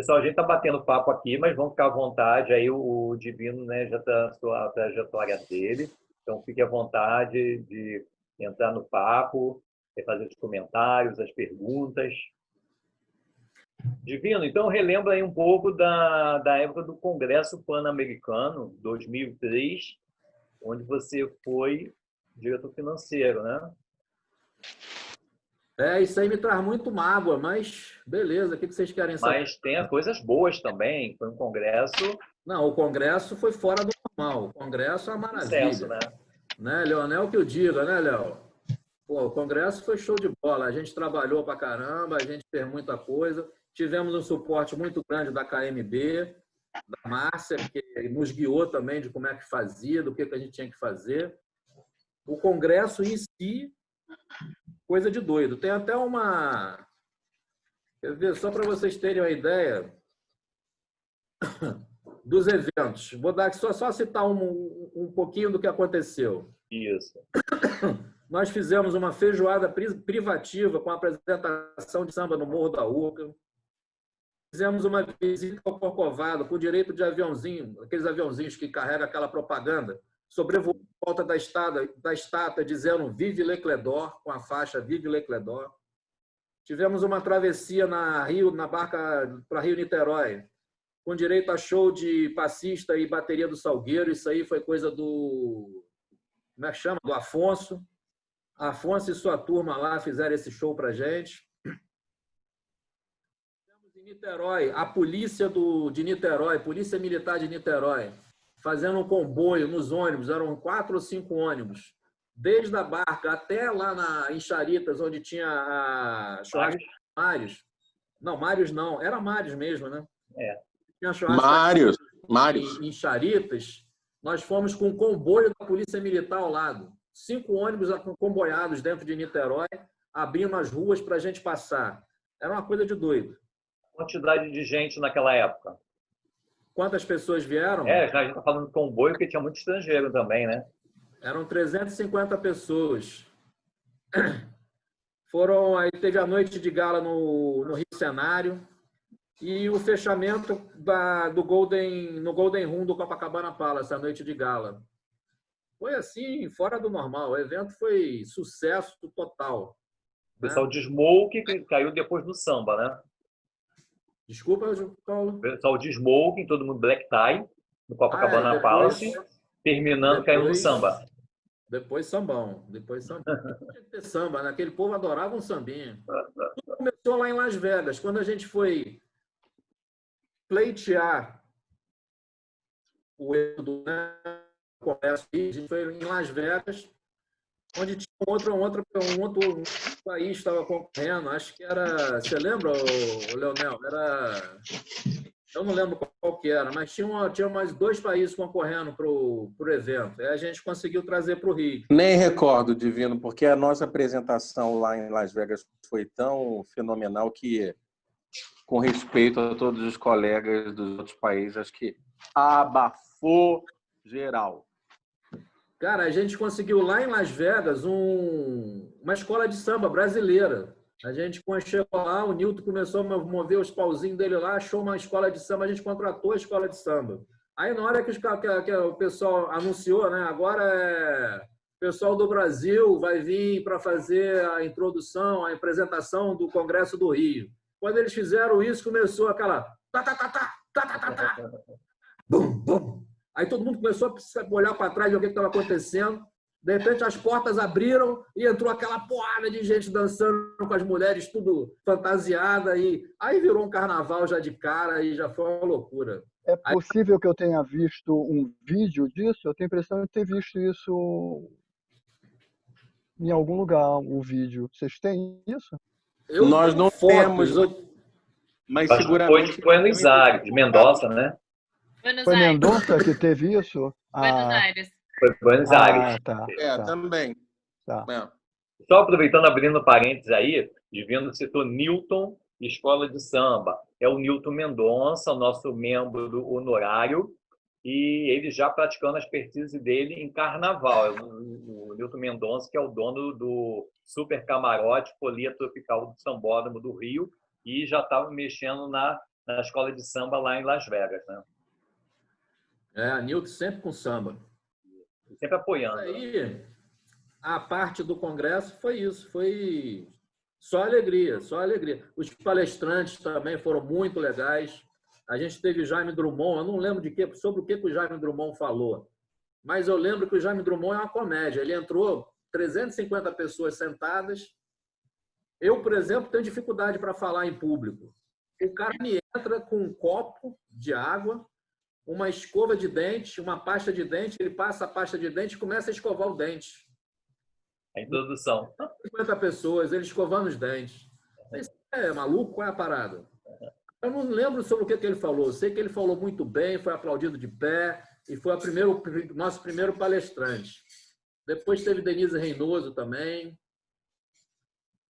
Pessoal, a gente está batendo papo aqui, mas vamos ficar à vontade. Aí o Divino, né, já está na sua trajetória dele. Então, fique à vontade de entrar no papo, fazer os comentários, as perguntas. Divino, então relembra aí um pouco da época do Congresso Pan-Americano, 2003, onde você foi diretor financeiro, né? Isso aí me traz muito mágoa, mas beleza, o que vocês querem saber? Mas tem coisas boas também, foi um congresso... Não, o congresso foi fora do normal, o congresso é uma maravilha. Sucesso, Né, Leonel que eu diga, né, Léo? Pô, o congresso foi show de bola, a gente trabalhou pra caramba, a gente fez muita coisa, tivemos um suporte muito grande da KMB, da Márcia, que nos guiou também de como é que fazia, do que a gente tinha que fazer. O congresso em si, coisa de doido. Tem até uma... Quer ver, só para vocês terem uma ideia dos eventos. Vou dar só citar um pouquinho do que aconteceu. Isso. Nós fizemos uma feijoada privativa com a apresentação de samba no Morro da Urca. Fizemos uma visita ao Corcovado com direito de aviãozinho, aqueles aviãozinhos que carregam aquela propaganda, sobrevoando a volta da estátua dizendo Vive Lecledor, com a faixa Vive Lecledor. Tivemos uma travessia na barca para Rio-Niterói, com direito a show de passista e bateria do Salgueiro. Isso aí foi coisa do... Como é que chama? Do Afonso. Afonso e sua turma lá fizeram esse show para gente. Em Niterói, a polícia de Niterói, Polícia Militar de Niterói, fazendo um comboio nos ônibus, eram 4 ou 5 ônibus, desde a barca até lá em Charitas, onde tinha a churrascaria Mários. Não, Mários não, era Mários mesmo, né? Tinha Mários. Em Charitas, nós fomos com um comboio da Polícia Militar ao lado. 5 ônibus comboiados dentro de Niterói, abrindo as ruas para a gente passar. Era uma coisa de doido. Quantidade de gente naquela época? Quantas pessoas vieram? A gente está falando de comboio, porque tinha muito estrangeiro também, né? Eram 350 pessoas. Aí teve a noite de gala no Rio Cenário e o fechamento no Golden Room do Copacabana Palace, a noite de gala. Foi assim, fora do normal. O evento foi sucesso total. O pessoal de Smoke que caiu depois do samba, né? Desculpa, Paulo. O pessoal de Smoke, todo mundo black tie, no Copacabana Palace, terminando, caiu no samba. Depois sambão. Tinha que ter samba, né? Aquele povo adorava um sambinha. Tudo começou lá em Las Vegas, quando a gente foi pleitear o erro do Congresso, a gente foi em Las Vegas, onde tinha um outro país que estava concorrendo. Acho que era... Você lembra, Leonel? Eu não lembro qual que era, mas tinha mais 2 países concorrendo para o evento. Aí a gente conseguiu trazer para o Rio. Nem recordo, Divino, porque a nossa apresentação lá em Las Vegas foi tão fenomenal que, com respeito a todos os colegas dos outros países, acho que abafou geral. Cara, a gente conseguiu lá em Las Vegas uma escola de samba brasileira. A gente chegou lá, o Nilton começou a mover os pauzinhos dele lá, achou uma escola de samba, a gente contratou a escola de samba. Aí, na hora que o pessoal anunciou, né, agora o pessoal do Brasil vai vir para fazer a introdução, a apresentação do Congresso do Rio. Quando eles fizeram isso, começou aquela... Bum, bum. Aí todo mundo começou a olhar para trás e ver o que estava acontecendo. De repente, as portas abriram e entrou aquela porrada de gente dançando com as mulheres, tudo fantasiada. Aí virou um carnaval já de cara e já foi uma loucura. É possível que eu tenha visto um vídeo disso? Eu tenho a impressão de ter visto isso em algum lugar, o vídeo. Vocês têm isso? Nós não temos, mas seguramente... Foi em Buenos Aires, de Mendoza, né? Foi Mendoza que teve isso? Buenos Aires. Foi Buenos Aires. Tá. Também. Tá. Só aproveitando, abrindo parênteses aí, Divino citou Nilton, Escola de Samba. É o Nilton Mendonça, nosso membro honorário, e ele já praticando a expertise dele em carnaval. O Nilton Mendonça, que é o dono do Super Camarote Folia Tropical do Sambódromo do Rio, e já estava mexendo na na escola de samba lá em Las Vegas, né? A Nilton sempre com samba. Sempre apoiando. Aí, a parte do congresso foi isso, foi só alegria, só alegria. Os palestrantes também foram muito legais. A gente teve Jaime Drummond, eu não lembro sobre o que o Jaime Drummond falou, mas eu lembro que o Jaime Drummond é uma comédia. Ele entrou 350 pessoas sentadas. Eu, por exemplo, tenho dificuldade para falar em público. O cara me entra com um copo de água, uma escova de dente, uma pasta de dente, ele passa a pasta de dente e começa a escovar o dente. A introdução. 50 pessoas, ele escovando os dentes. Isso é maluco? Qual é a parada? Eu não lembro sobre o que ele falou. Eu sei que ele falou muito bem, foi aplaudido de pé e foi nosso primeiro palestrante. Depois teve Denise Reinoso também.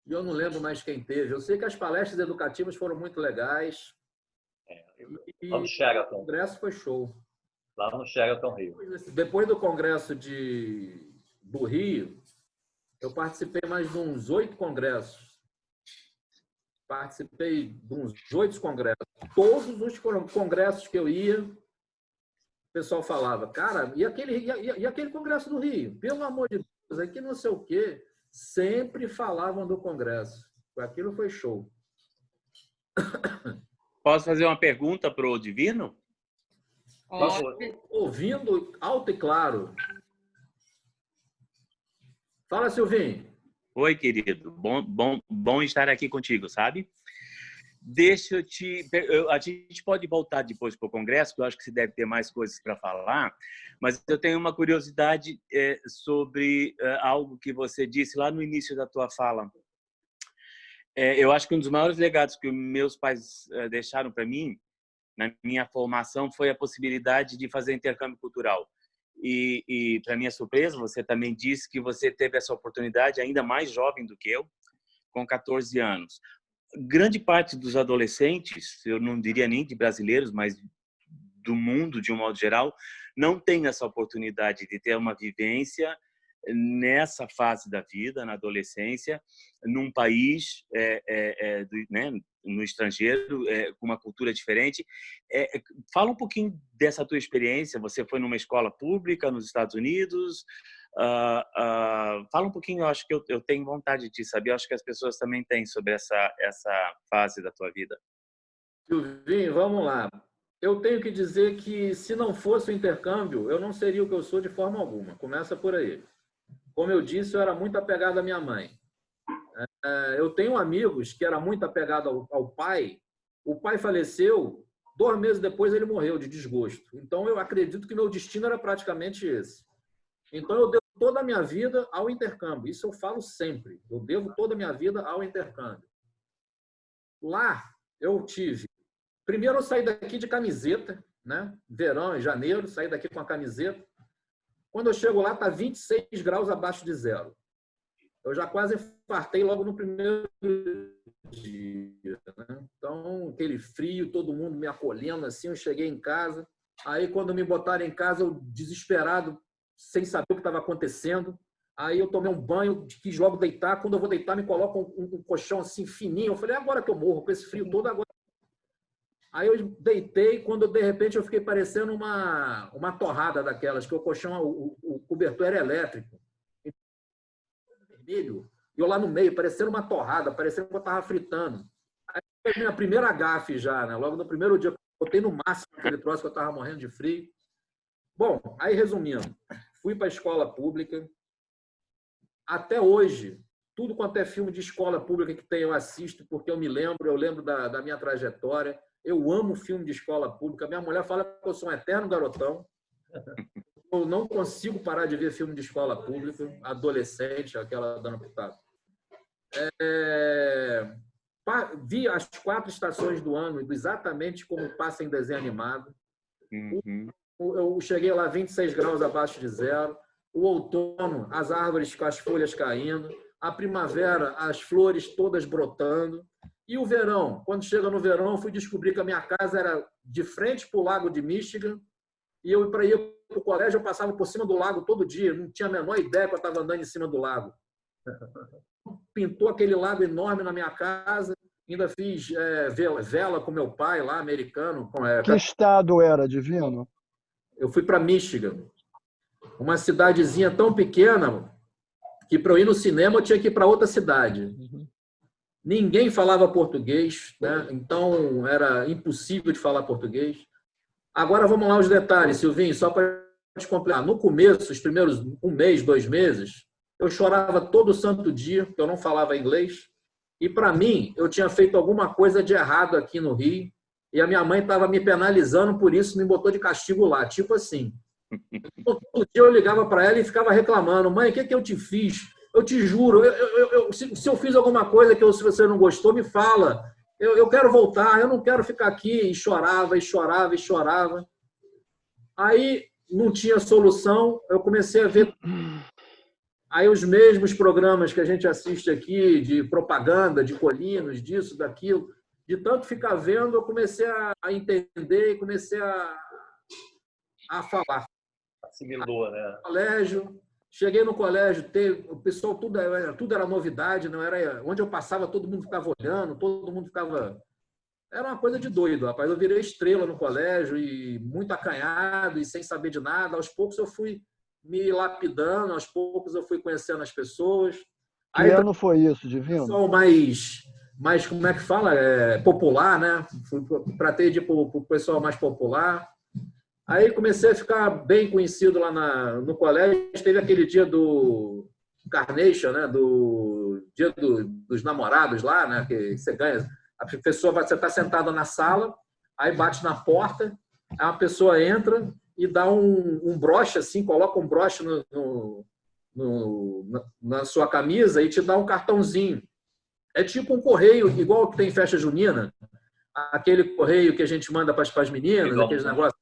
E eu não lembro mais quem teve. Eu sei que as palestras educativas foram muito legais. Lá no Sheraton. O congresso foi show. Lá no Sheraton Rio. Depois do congresso do Rio, eu participei mais de uns 8 congressos. Participei de uns 8 congressos. Todos os congressos que eu ia, o pessoal falava, cara, e aquele congresso do Rio? Pelo amor de Deus, aqui não sei o quê. Sempre falavam do congresso. Aquilo foi show. Posso fazer uma pergunta para o Divino? Ouvindo alto e claro. Fala, Silvinho. Oi, querido. Bom estar aqui contigo, sabe? A gente pode voltar depois para o Congresso, porque eu acho que você deve ter mais coisas para falar, mas eu tenho uma curiosidade sobre algo que você disse lá no início da tua fala. Eu acho que um dos maiores legados que meus pais deixaram para mim, na minha formação, foi a possibilidade de fazer intercâmbio cultural. E para minha surpresa, você também disse que você teve essa oportunidade ainda mais jovem do que eu, com 14 anos. Grande parte dos adolescentes, eu não diria nem de brasileiros, mas do mundo de um modo geral, não tem essa oportunidade de ter uma vivência nessa fase da vida, na adolescência, num país, né, no estrangeiro, com uma cultura diferente. Fala um pouquinho dessa tua experiência. Você foi numa escola pública nos Estados Unidos? Fala um pouquinho, eu acho que eu tenho vontade de saber, eu acho que as pessoas também têm sobre essa fase da tua vida. Silvinho, vamos lá. Eu tenho que dizer que se não fosse o intercâmbio, eu não seria o que eu sou de forma alguma. Começa por aí. Como eu disse, eu era muito apegado à minha mãe. Eu tenho amigos que eram muito apegados ao pai. O pai faleceu, 2 meses depois ele morreu de desgosto. Então, eu acredito que meu destino era praticamente esse. Então, eu devo toda a minha vida ao intercâmbio. Isso eu falo sempre. Eu devo toda a minha vida ao intercâmbio. Lá, eu tive... Primeiro, eu saí daqui de camiseta, né? Verão, em janeiro, saí daqui com a camiseta. Quando eu chego lá, está 26 graus abaixo de zero. Eu já quase infartei logo no primeiro dia, né? Então, aquele frio, todo mundo me acolhendo assim. Eu cheguei em casa. Aí, quando me botaram em casa, eu desesperado, sem saber o que estava acontecendo. Aí, eu tomei um banho, quis logo deitar. Quando eu vou deitar, me colocam um colchão assim fininho. Eu falei, agora que eu morro com esse frio todo, agora. Aí eu deitei, quando de repente eu fiquei parecendo uma torrada daquelas, que o colchão, o cobertor era elétrico. Vermelho. E eu lá no meio, parecendo uma torrada, parecendo que eu estava fritando. Aí foi a minha primeira gafe já, né? Logo no primeiro dia, eu botei no máximo aquele troço que eu estava morrendo de frio. Bom, aí resumindo, fui para a escola pública. Até hoje, tudo quanto é filme de escola pública que tem, eu assisto, porque eu lembro da minha trajetória. Eu amo filme de escola pública. Minha mulher fala que eu sou um eterno garotão. Eu não consigo parar de ver filme de escola pública. Adolescente, aquela dando pitaco. Vi as 4 estações do ano, exatamente como passa em desenho animado. Uhum. Eu cheguei lá 26 graus abaixo de zero. O outono, as árvores com as folhas caindo. A primavera, as flores todas brotando. E o verão, quando chega no verão, eu fui descobrir que a minha casa era de frente para o lago de Michigan, e eu, para ir para o colégio, eu passava por cima do lago todo dia, não tinha a menor ideia que eu estava andando em cima do lago. Pintou aquele lago enorme na minha casa, Ainda fiz vela com meu pai lá, americano. Que estado era, Divino? Eu fui para Michigan, uma cidadezinha tão pequena que para eu ir no cinema eu tinha que ir para outra cidade. Ninguém falava português, né? Então era impossível de falar português. Agora vamos lá os detalhes, Silvinho, só para te completar. No começo, os primeiros 1 mês, 2 meses, eu chorava todo santo dia, porque eu não falava inglês. E para mim, eu tinha feito alguma coisa de errado aqui no Rio, e a minha mãe estava me penalizando por isso, me botou de castigo lá, tipo assim. Todo dia eu ligava para ela e ficava reclamando: mãe, o que eu te fiz? Eu te juro, se eu fiz alguma coisa se você não gostou, me fala. Eu quero voltar, eu não quero ficar aqui. E chorava, e chorava, e chorava. Aí não tinha solução, eu comecei a ver aí os mesmos programas que a gente assiste aqui, de propaganda, de Colinos, disso, daquilo. De tanto ficar vendo, eu comecei a entender e comecei a falar. Assimilou, né? Colégio, cheguei no colégio, o pessoal tudo era novidade, não era onde eu passava, todo mundo ficava olhando, todo mundo ficava. Era uma coisa de doido, rapaz. Eu virei estrela no colégio e muito acanhado e sem saber de nada. Aos poucos eu fui me lapidando, aos poucos eu fui conhecendo as pessoas. Que ano foi isso, Divino? Pessoal mais como é que fala? Popular, né? Para ter de o pessoal mais popular. Aí comecei a ficar bem conhecido lá no colégio. Teve aquele dia do Carnation, né? Do dia dos namorados lá, né? Que você ganha. A pessoa, você está sentada na sala, aí bate na porta, aí uma pessoa entra e dá um broche, assim, coloca um broche na sua camisa e te dá um cartãozinho. É tipo um correio, igual que tem festa junina, aquele correio que a gente manda para as meninas, aqueles negócios.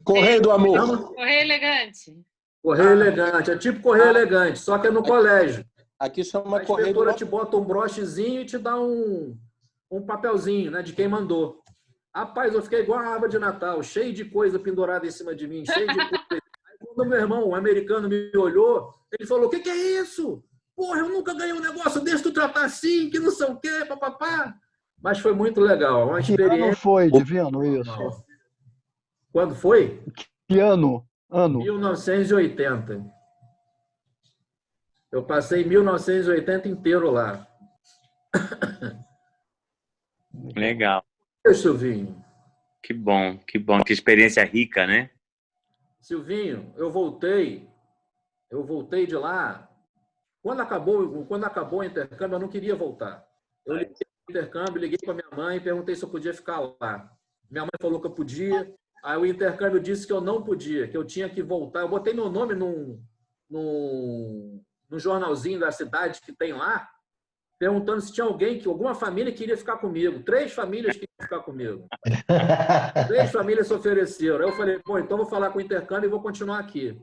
Correio do amor. Correio elegante. Correio elegante, é tipo correio elegante, só que é no colégio. Aqui chama A correio do inspetora amor. te bota um brochezinho e te dá um papelzinho, né, de quem mandou. Rapaz, eu fiquei igual a árvore de Natal, cheio de coisa pendurada em cima de mim, cheio de coisa. Aí, quando meu irmão, um americano, me olhou, ele falou: o que é isso? Porra, eu nunca ganhei um negócio desse, tu tratar assim, que não sei o quê, papapá. Mas foi muito legal, uma experiência. Que ano foi, Divino, isso? Quando foi? Que ano? 1980. Eu passei 1980 inteiro lá. Legal. Silvinho. Que bom, que bom. Que experiência rica, né? Silvinho, eu voltei de lá. Quando acabou o intercâmbio, eu não queria voltar. Eu liguei para o intercâmbio, liguei para minha mãe e perguntei se eu podia ficar lá. Minha mãe falou que eu podia. Aí o intercâmbio disse que eu não podia, que eu tinha que voltar. Eu botei meu nome no jornalzinho da cidade que tem lá, perguntando se tinha alguma família que queria ficar comigo. 3 famílias queriam ficar comigo. 3 famílias se ofereceram. Aí eu falei: pô, então vou falar com o intercâmbio e vou continuar aqui.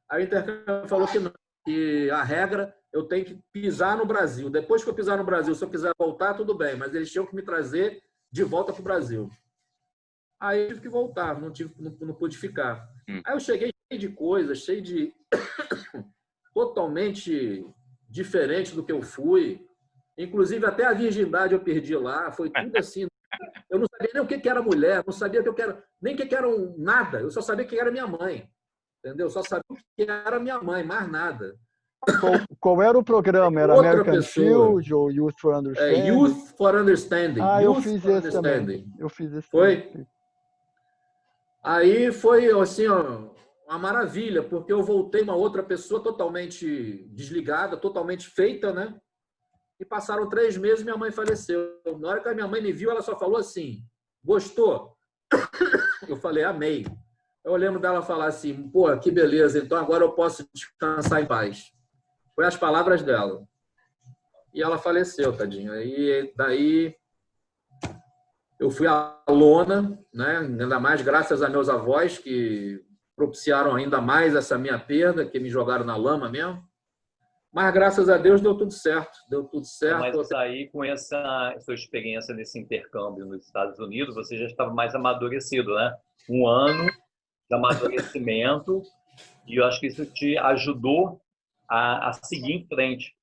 Aí o intercâmbio falou que não, que a regra, eu tenho que pisar no Brasil. Depois que eu pisar no Brasil, se eu quiser voltar, tudo bem, mas eles tinham que me trazer de volta para o Brasil. Aí eu tive que voltar, não pude ficar. Aí eu cheguei cheio de coisas, cheio de totalmente diferente do que eu fui. Inclusive, até a virgindade eu perdi lá. Foi tudo assim. Eu não sabia nem o que era mulher, não sabia nem o que era nada. Eu só sabia que era minha mãe. Entendeu? Eu só sabia que era minha mãe, mais nada. Qual era o programa? Era American Field ou Youth for Understanding? Youth for Understanding. Eu fiz esse também. Eu fiz esse foi? também. Aí foi assim, ó, uma maravilha, porque eu voltei uma outra pessoa totalmente desligada, totalmente feita, né? E passaram 3 meses e minha mãe faleceu. Na hora que a minha mãe me viu, ela só falou assim: gostou? Eu falei: amei. Eu lembro dela falar assim: pô, que beleza, então agora eu posso descansar em paz. Foi as palavras dela. E ela faleceu, tadinha. E daí eu fui à lona, né? Ainda mais graças a meus avós, que propiciaram ainda mais essa minha perda, que me jogaram na lama mesmo. Mas, graças a Deus, deu tudo certo. Deu tudo certo. Mas aí, com essa sua experiência nesse intercâmbio nos Estados Unidos, você já estava mais amadurecido, né? 1 ano de amadurecimento, e eu acho que isso te ajudou a seguir em frente.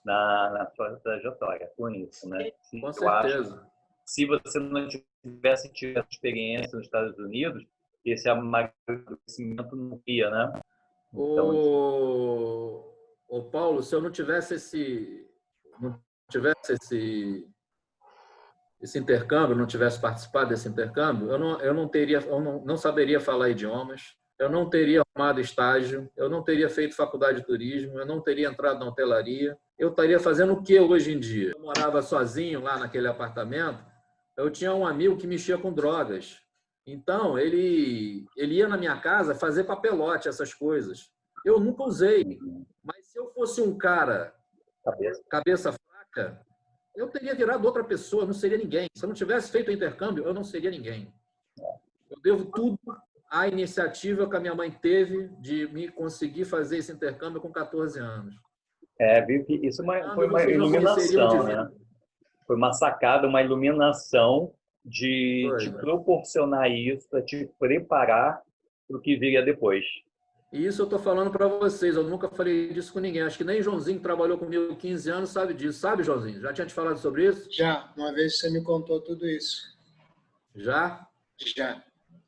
na sua trajetória com isso, né? Com Eu acho certeza. que se você não tivesse tido essa experiência nos Estados Unidos, esse amadurecimento não ia, né? Então, O Paulo, se eu não tivesse esse intercâmbio, não tivesse participado desse intercâmbio, eu não saberia falar idiomas, eu não teria arrumado estágio, eu não teria feito faculdade de turismo, eu não teria entrado na hotelaria. Eu estaria fazendo o que hoje em dia? Eu morava sozinho lá naquele apartamento, eu tinha um amigo que mexia com drogas. Então, ele ia na minha casa fazer papelote, essas coisas. Eu nunca usei, mas se eu fosse um cara cabeça fraca, eu teria virado outra pessoa, não seria ninguém. Se eu não tivesse feito o intercâmbio, eu não seria ninguém. Eu devo tudo à iniciativa que a minha mãe teve de me conseguir fazer esse intercâmbio com 14 anos. viu que isso foi uma Vocês não conheceriam iluminação, de né? Foi uma sacada, uma iluminação de Foi. te proporcionar isso, para te preparar para o que viria depois. E isso eu estou falando para vocês, eu nunca falei disso com ninguém. Acho que nem Joãozinho, que trabalhou comigo 15 anos, sabe disso. Sabe, Joãozinho? Já tinha te falado sobre isso? Já, uma vez você me contou tudo isso. Já? Já.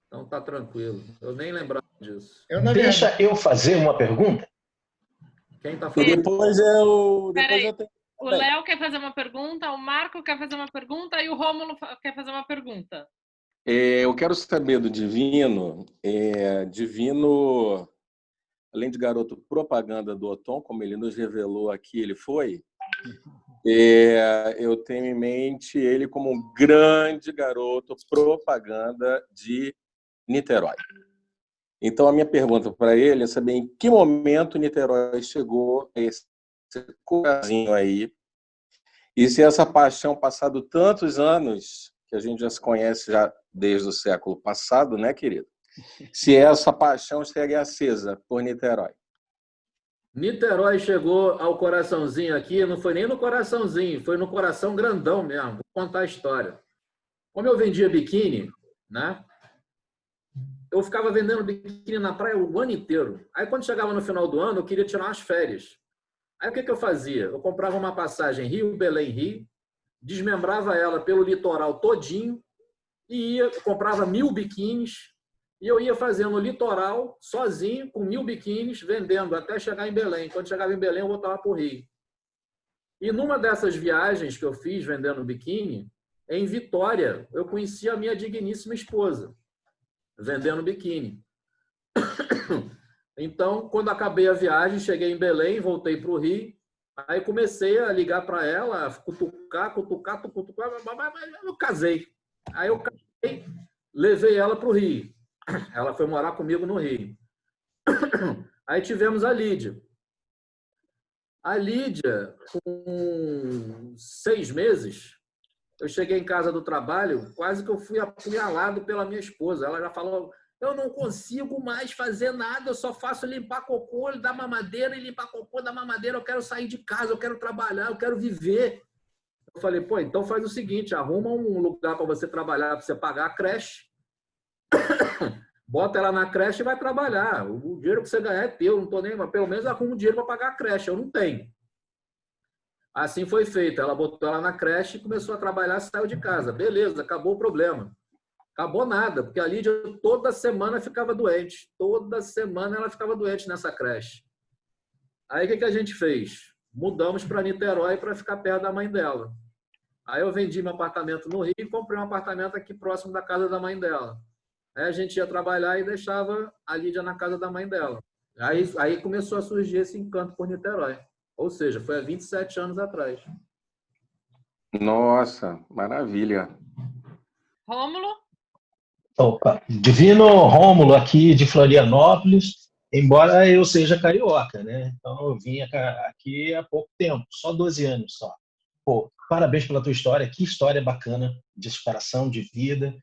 Então tá tranquilo. Eu nem lembrava disso. Deixa eu fazer uma pergunta. Quem está E falando? depois eu Peraí. tenho... O Léo quer fazer uma pergunta, o Marco quer fazer uma pergunta e o Rômulo quer fazer uma pergunta. Eu quero saber do Divino. Divino, além de garoto propaganda do Othon, como ele nos revelou aqui, ele foi. Eu tenho em mente ele como um grande garoto propaganda de Niterói. Então, a minha pergunta para ele é saber em que momento Niterói chegou a esse corazinho aí, e se essa paixão, passado tantos anos, que a gente já se conhece já desde o século passado, né, querido? Se essa paixão segue acesa por Niterói. Niterói chegou ao coraçãozinho aqui, não foi nem no coraçãozinho, foi no coração grandão mesmo. Vou contar a história. Como eu vendia biquíni, né? Eu ficava vendendo biquíni na praia o ano inteiro. Aí, quando chegava no final do ano, eu queria tirar umas férias. Aí, o que eu fazia? Eu comprava uma passagem Rio-Belém-Rio, desmembrava ela pelo litoral todinho e comprava 1000 biquínis e eu ia fazendo o litoral sozinho, com 1000 biquínis, vendendo até chegar em Belém. Quando chegava em Belém, eu voltava para o Rio. E numa dessas viagens que eu fiz vendendo biquíni, em Vitória, eu conheci a minha digníssima esposa, vendendo biquíni. Então, quando acabei a viagem, cheguei em Belém, voltei para o Rio, aí comecei a ligar para ela, cutucar, eu casei. Aí eu casei, levei ela para o Rio. Ela foi morar comigo no Rio. Aí tivemos a Lídia. A Lídia, com 6 meses, eu cheguei em casa do trabalho, quase que eu fui apunhalado pela minha esposa. Ela já falou: eu não consigo mais fazer nada, eu só faço limpar cocô, dar mamadeira e limpar cocô, dar mamadeira. Eu quero sair de casa, eu quero trabalhar, eu quero viver. Eu falei: pô, então faz o seguinte, arruma um lugar para você trabalhar, para você pagar a creche. Bota ela na creche e vai trabalhar. O dinheiro que você ganhar é teu, não tô nem, mas pelo menos arruma um dinheiro para pagar a creche. Eu não tenho. Assim foi feito. Ela botou ela na creche e começou a trabalhar, saiu de casa. Beleza, acabou o problema. Acabou nada, porque a Lídia toda semana ficava doente. Toda semana ela ficava doente nessa creche. Aí o que a gente fez? Mudamos para Niterói para ficar perto da mãe dela. Aí eu vendi meu apartamento no Rio e comprei um apartamento aqui próximo da casa da mãe dela. Aí a gente ia trabalhar e deixava a Lídia na casa da mãe dela. Aí começou a surgir esse encanto por Niterói. Ou seja, foi há 27 anos atrás. Nossa, maravilha. Rômulo? Opa, Divino Rômulo aqui de Florianópolis, embora eu seja carioca, né? Então eu vim aqui há pouco tempo, só 12 anos só. Pô, parabéns pela tua história, que história bacana de superação, de vida.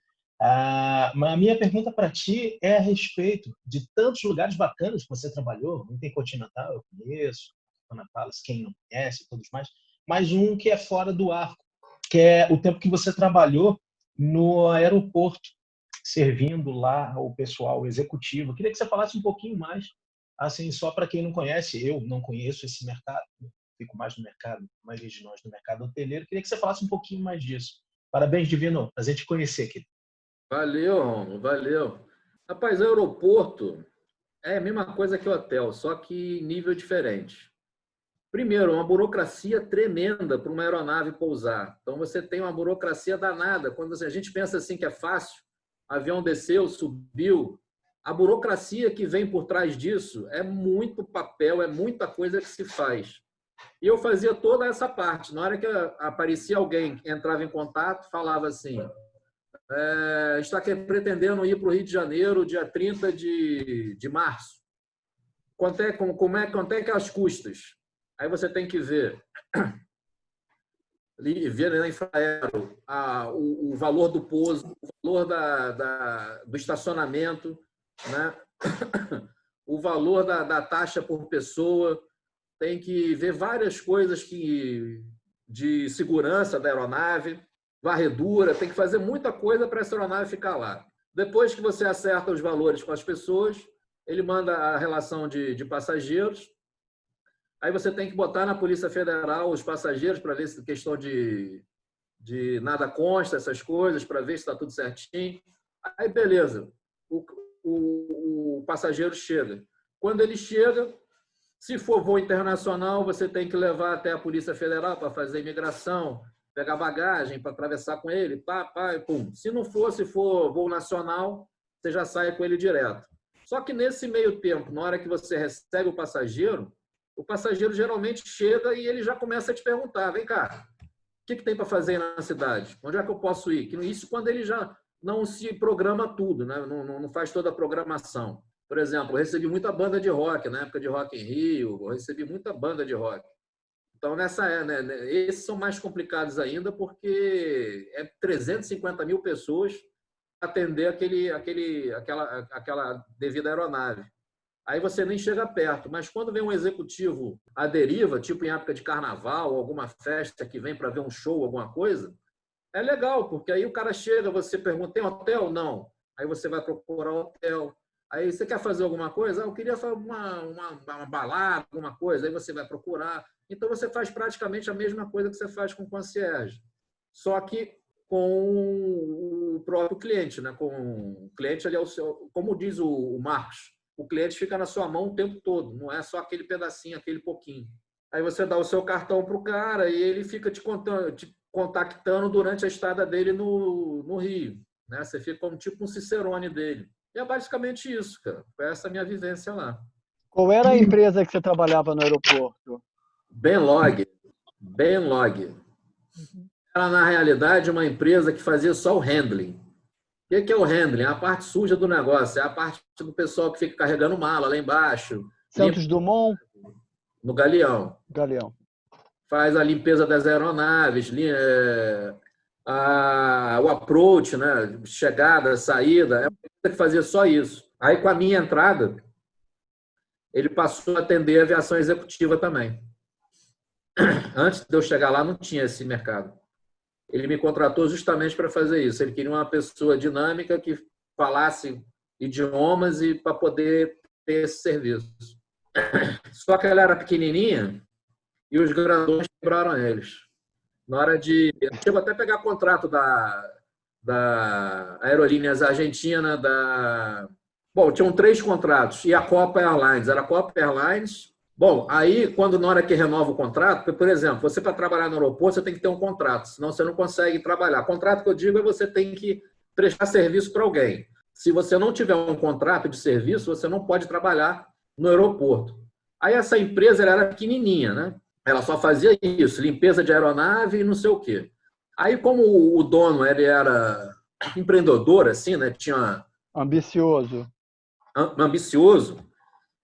Mas a minha pergunta para ti é a respeito de tantos lugares bacanas que você trabalhou, no Intercontinental, eu conheço, Ana Palace, quem não conhece, todos mais, mas um que é fora do arco, que é o tempo que você trabalhou no aeroporto, servindo lá o pessoal executivo. Eu queria que você falasse um pouquinho mais, assim, só para quem não conhece, eu não conheço esse mercado, fico mais no mercado, mais de nós no mercado hoteleiro. Queria que você falasse um pouquinho mais disso. Parabéns, Divino. Prazer te conhecer aqui. Valeu, Romulo, valeu. Rapaz, o aeroporto é a mesma coisa que o hotel, só que em nível diferente. Primeiro, uma burocracia tremenda para uma aeronave pousar. Então, você tem uma burocracia danada. Quando a gente pensa assim que é fácil, o avião desceu, subiu, a burocracia que vem por trás disso é muito papel, é muita coisa que se faz. E eu fazia toda essa parte. Na hora que aparecia alguém que entrava em contato, falava assim, está pretendendo ir para o Rio de Janeiro dia 30 de março. Quanto é que é as custas? Aí você tem que ver na Infraero o valor do pouso, o valor do estacionamento, né? O valor da taxa por pessoa. Tem que ver várias coisas de segurança da aeronave, varredura, tem que fazer muita coisa para essa aeronave ficar lá. Depois que você acerta os valores com as pessoas, ele manda a relação de passageiros. Aí você tem que botar na Polícia Federal os passageiros para ver se questão de nada consta, essas coisas, para ver se está tudo certinho. Aí, beleza. O passageiro chega. Quando ele chega, se for voo internacional, você tem que levar até a Polícia Federal para fazer imigração, pegar bagagem para atravessar com ele, pá, e pum. Se for voo nacional, você já sai com ele direto. Só que nesse meio tempo, na hora que você recebe o passageiro geralmente chega e ele já começa a te perguntar, vem cá, o que tem para fazer na cidade? Onde é que eu posso ir? Isso quando ele já não se programa tudo, né? Não faz toda a programação. Por exemplo, eu recebi muita banda de rock, na época de Rock in Rio, eu recebi muita banda de rock. Então, esses são mais complicados ainda, porque é 350 mil pessoas atender aquela devida aeronave. Aí você nem chega perto. Mas quando vem um executivo à deriva, tipo em época de carnaval, alguma festa que vem para ver um show, alguma coisa, é legal, porque aí o cara chega, você pergunta, tem hotel? Não. Aí você vai procurar hotel. Aí você quer fazer alguma coisa? Eu queria fazer uma balada, alguma coisa. Aí você vai procurar. Então, você faz praticamente a mesma coisa que você faz com o concierge. Só que com o próprio cliente, né? Com o cliente ali, como diz o Marcos, o cliente fica na sua mão o tempo todo. Não é só aquele pedacinho, aquele pouquinho. Aí você dá o seu cartão para o cara e ele fica te contactando durante a estada dele no Rio. Né? Você fica como tipo um cicerone dele. E é basicamente isso, cara. Foi essa a minha vivência lá. Qual era a empresa que você trabalhava no aeroporto? Benlog. Era, na realidade, uma empresa que fazia só o handling. O que é o handling? É a parte suja do negócio. É a parte do pessoal que fica carregando mala lá embaixo. Santos Dumont? No Galeão. Faz a limpeza das aeronaves, o approach, né? Chegada, saída. É uma empresa que fazia só isso. Aí, com a minha entrada, ele passou a atender a aviação executiva também. Antes de eu chegar lá, não tinha esse mercado. Ele me contratou justamente para fazer isso. Ele queria uma pessoa dinâmica que falasse idiomas e para poder ter esse serviço. Só que ela era pequenininha e os grandões quebraram eles. Na hora de... Eu chego até a pegar contrato da Aerolíneas Argentina, Bom, tinham 3 contratos e a Copa Airlines. Era a Copa Airlines. Bom, aí, na hora que renova o contrato, por exemplo, você para trabalhar no aeroporto, você tem que ter um contrato, senão você não consegue trabalhar. Contrato que eu digo é você tem que prestar serviço para alguém. Se você não tiver um contrato de serviço, você não pode trabalhar no aeroporto. Aí essa empresa era pequenininha, né? Ela só fazia isso, limpeza de aeronave e não sei o quê. Aí, como o dono ele era empreendedor, assim, né? Tinha... Ambicioso.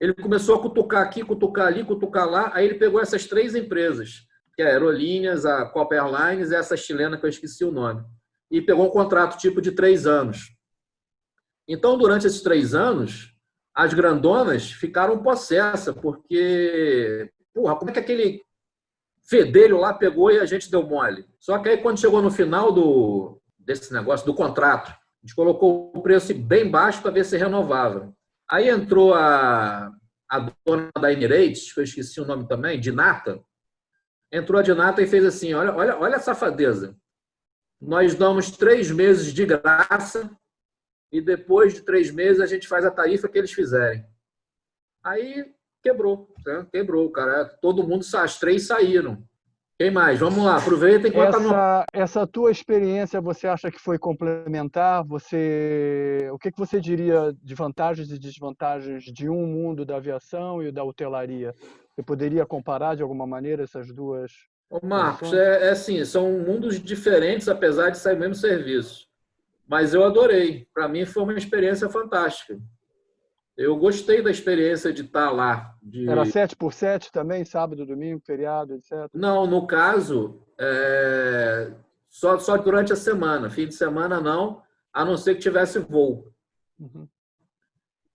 Ele começou a cutucar aqui, cutucar ali, cutucar lá. Aí ele pegou essas 3 empresas, que é a Aerolíneas, a Copa Airlines e essa chilena que eu esqueci o nome. E pegou um contrato tipo de 3 anos. Então, durante esses 3 anos, as grandonas ficaram possessas, porque, porra, como é que aquele fedelho lá pegou e a gente deu mole? Só que aí, quando chegou no final desse negócio, do contrato, a gente colocou o preço bem baixo para ver se renovava. Aí entrou a dona da Emirates, que eu esqueci o nome também, Dinata, Entrou a Dinata e fez assim, olha a safadeza. Nós damos 3 meses de graça e depois de 3 meses a gente faz a tarifa que eles fizerem. Aí quebrou, né? Quebrou, cara. Todo mundo, as 3 saíram. Quem mais? Vamos lá, aproveita enquanto essa tua experiência, você acha que foi complementar? O que você diria de vantagens e desvantagens de um mundo da aviação e o da hotelaria? Você poderia comparar de alguma maneira essas duas? Ô, Marcos, assim, são mundos diferentes, apesar de sair o mesmo serviço. Mas eu adorei. Para mim foi uma experiência fantástica. Eu gostei da experiência de estar lá. Era 7x7 também, sábado, domingo, feriado, etc? Não, no caso, só durante a semana. Fim de semana não, a não ser que tivesse voo. Uhum.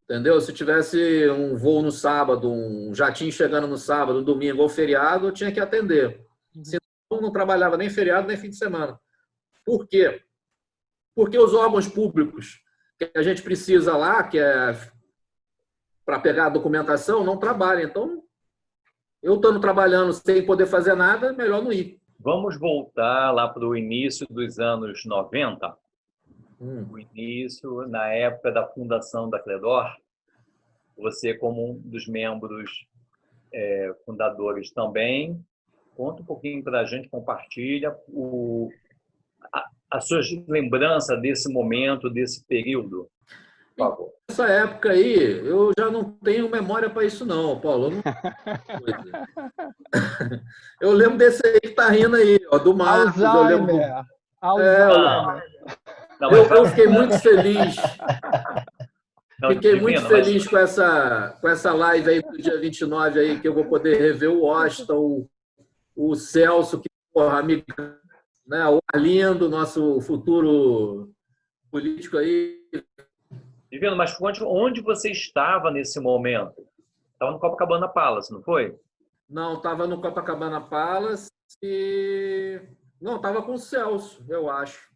Entendeu? Se tivesse um voo no sábado, um jatinho chegando no sábado, no domingo ou feriado, eu tinha que atender. Uhum. Senão, não trabalhava nem feriado, nem fim de semana. Por quê? Porque os órgãos públicos que a gente precisa lá, que é para pegar a documentação, não trabalham. Então, eu estando trabalhando sem poder fazer nada, melhor não ir. Vamos voltar lá para o início dos anos 90. O início, na época da fundação da Cledor. Você, como um dos membros fundadores também, conta um pouquinho para a gente, compartilha a sua lembrança desse momento, desse período, por favor. Nessa época aí, eu já não tenho memória para isso não, Paulo. Eu lembro desse aí que tá rindo aí, ó, do Marcos. Alzheimer. Eu fiquei muito feliz. Fiquei muito feliz com essa live aí do dia 29 aí, que eu vou poder rever o Washington, o Celso, que, porra, amigo, né, o Arlindo, nosso futuro político aí. Divino, mas onde você estava nesse momento? Estava no Copacabana Palace, não foi? Não, estava no Copacabana Palace e... Não, estava com o Celso, eu acho.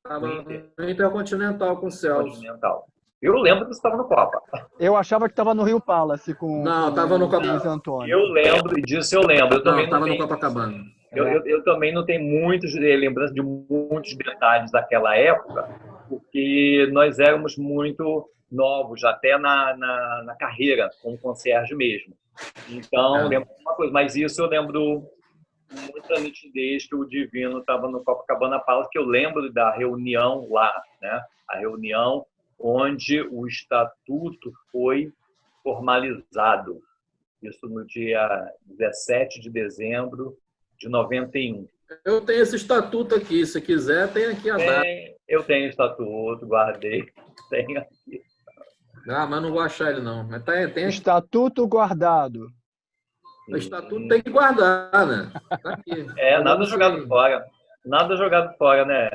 Estava no Intercontinental com o Celso. Eu lembro que você estava no Copa. Eu achava que estava no Rio Palace com Não, estava no Luiz Antônio. Eu lembro disso, eu lembro. Eu também estava no Copacabana. Eu também não tenho muitas lembranças de muitos detalhes daquela época, porque nós éramos muito novos, até na carreira, como concierge mesmo. Então, eu lembro de uma coisa, mas isso eu lembro com muita nitidez que o Divino estava no Copacabana Palace, que eu lembro da reunião lá, né? A reunião onde o estatuto foi formalizado. Isso no dia 17 de dezembro de 91. Eu tenho esse estatuto aqui, se quiser, tem aqui a data. Eu tenho o estatuto, guardei, tenho aqui. Ah, mas não vou achar ele não. Mas tem estatuto guardado. O estatuto tem que guardar, né? Tá aqui. Nada jogado fora. Nada jogado fora, né?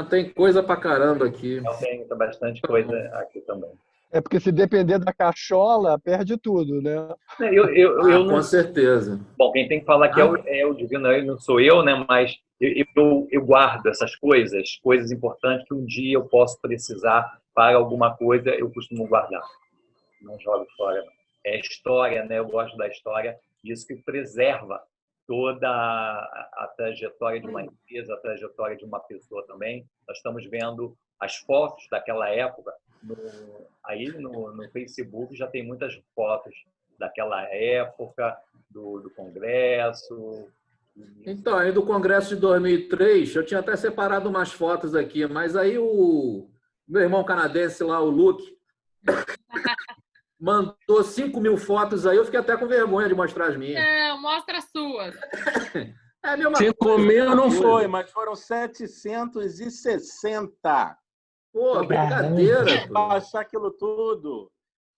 Tem coisa pra caramba aqui. Tem bastante coisa aqui também. É porque se depender da cachola, perde tudo, né? Com certeza. Bom, quem tem que falar aqui é o Divino, não sou eu, né? Mas eu guardo essas coisas importantes que um dia eu posso precisar para alguma coisa, eu costumo guardar. Não jogo fora. É história, né? Eu gosto da história. Isso que preserva toda a trajetória de uma empresa, a trajetória de uma pessoa também. Nós estamos vendo as fotos daquela época. Aí no Facebook já tem muitas fotos daquela época, do Congresso. Então, aí do Congresso de 2003, eu tinha até separado umas fotos aqui, mas aí o meu irmão canadense lá, o Luke, mandou 5.000 fotos aí, eu fiquei até com vergonha de mostrar as minhas. Mostra as suas. 5.000 não foi, mas foram 760. Pô, brincadeira. Para achar aquilo tudo.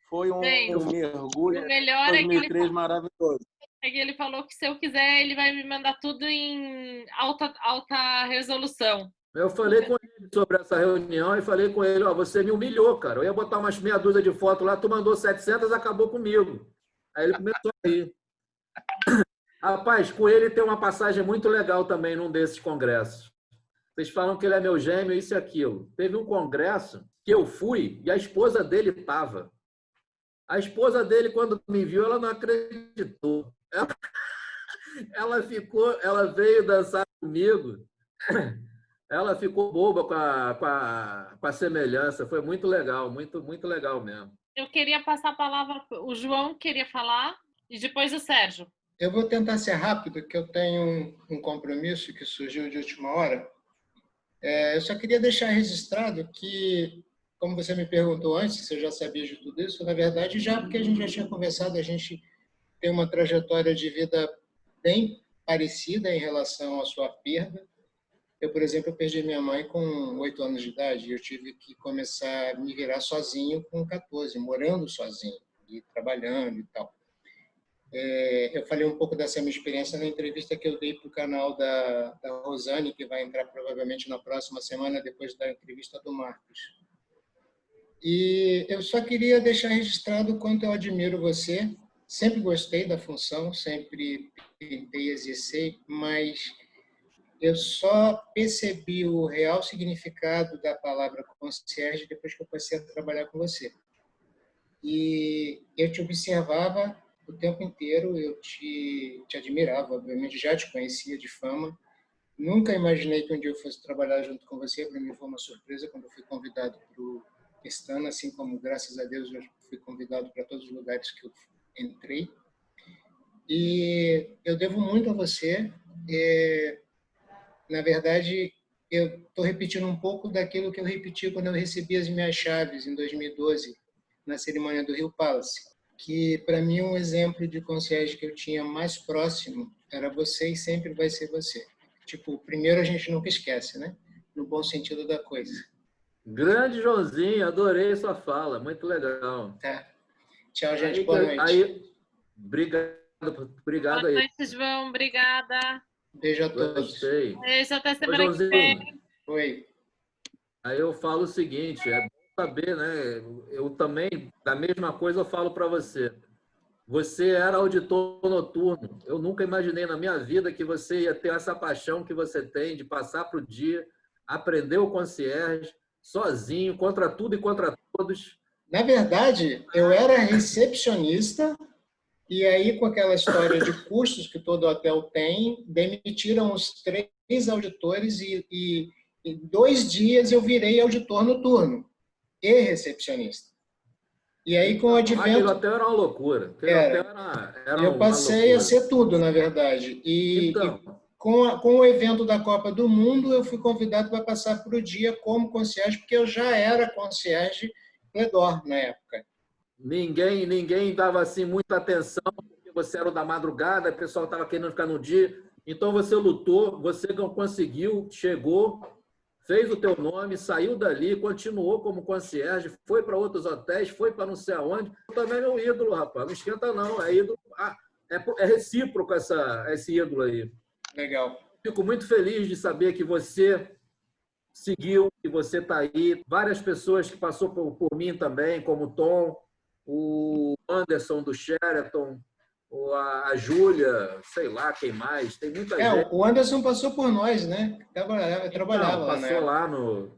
Foi um mergulho o melhor 2003 maravilhoso. É que ele falou que se eu quiser, ele vai me mandar tudo em alta resolução. Eu falei com ele sobre essa reunião e falei com ele, você me humilhou, cara. Eu ia botar umas meia dúzia de fotos lá, tu mandou 700, acabou comigo. Aí ele começou a rir. Rapaz, com ele tem uma passagem muito legal também num desses congressos. Vocês falam que ele é meu gêmeo, isso e aquilo. Teve um congresso que eu fui e a esposa dele estava. A esposa dele, quando me viu, ela não acreditou. Ela veio dançar comigo. Ela ficou boba com a semelhança. Foi muito legal, muito legal mesmo. Eu queria passar a palavra, o João queria falar e depois o Sérgio. Eu vou tentar ser rápido, que eu tenho um compromisso que surgiu de última hora. Eu só queria deixar registrado que, como você me perguntou antes, se eu já sabia de tudo isso, na verdade, já porque a gente já tinha conversado, a gente tem uma trajetória de vida bem parecida em relação à sua perda. Eu, por exemplo, perdi minha mãe com 8 anos de idade e eu tive que começar a me virar sozinho com 14, morando sozinho e trabalhando e tal. Eu falei um pouco dessa minha experiência na entrevista que eu dei para o canal da Rosane, que vai entrar provavelmente na próxima semana, depois da entrevista do Marcos. E eu só queria deixar registrado o quanto eu admiro você. Sempre gostei da função, sempre tentei exercer, mas eu só percebi o real significado da palavra concierge depois que eu passei a trabalhar com você. E eu te observava o tempo inteiro, eu te admirava, obviamente já te conhecia de fama. Nunca imaginei que um dia eu fosse trabalhar junto com você, para mim foi uma surpresa quando eu fui convidado para o Pestana, assim como, graças a Deus, eu fui convidado para todos os lugares que eu entrei. E eu devo muito a você. Na verdade, eu estou repetindo um pouco daquilo que eu repeti quando eu recebi as minhas chaves em 2012, na cerimônia do Rio Palace, que para mim um exemplo de concierge que eu tinha mais próximo era você e sempre vai ser você. Tipo, primeiro a gente nunca esquece, né? No bom sentido da coisa. Grande Joãozinho, adorei sua fala, muito legal. Tá. Tchau, gente. Boa noite. Obrigado aí. Boa noite, João. Obrigada. Beijo a todos. Gostei. Beijo, até semana que vem. Oi. Aí eu falo o seguinte, é bom saber, né? Eu também, da mesma coisa, eu falo para você. Você era auditor noturno. Eu nunca imaginei na minha vida que você ia ter essa paixão que você tem de passar para o dia, aprender o concierge, sozinho, contra tudo e contra todos. Na verdade, eu era recepcionista e aí, com aquela história de custos que todo hotel tem, demitiram os 3 auditores e em 2 dias eu virei auditor noturno e recepcionista. E aí, com o advento... Aquele hotel era uma loucura. Eu passei a ser tudo, na verdade. E com o evento da Copa do Mundo, eu fui convidado para passar por o dia como concierge, porque eu já era concierge Pledor na época. Ninguém dava assim muita atenção, porque você era o da madrugada, o pessoal estava querendo ficar no dia. Então você lutou, você conseguiu, chegou, fez o teu nome, saiu dali, continuou como concierge, foi para outros hotéis, foi para não sei aonde. Também é meu ídolo, rapaz. Não esquenta não, é ídolo. É recíproco esse ídolo aí. Legal. Fico muito feliz de saber que você seguiu, que você está aí. Várias pessoas que passou por mim também, como o Tom, o Anderson do Sheraton, a Júlia, sei lá quem mais, tem muita gente. O Anderson passou por nós, né? Trabalhava lá, né? Passou lá no...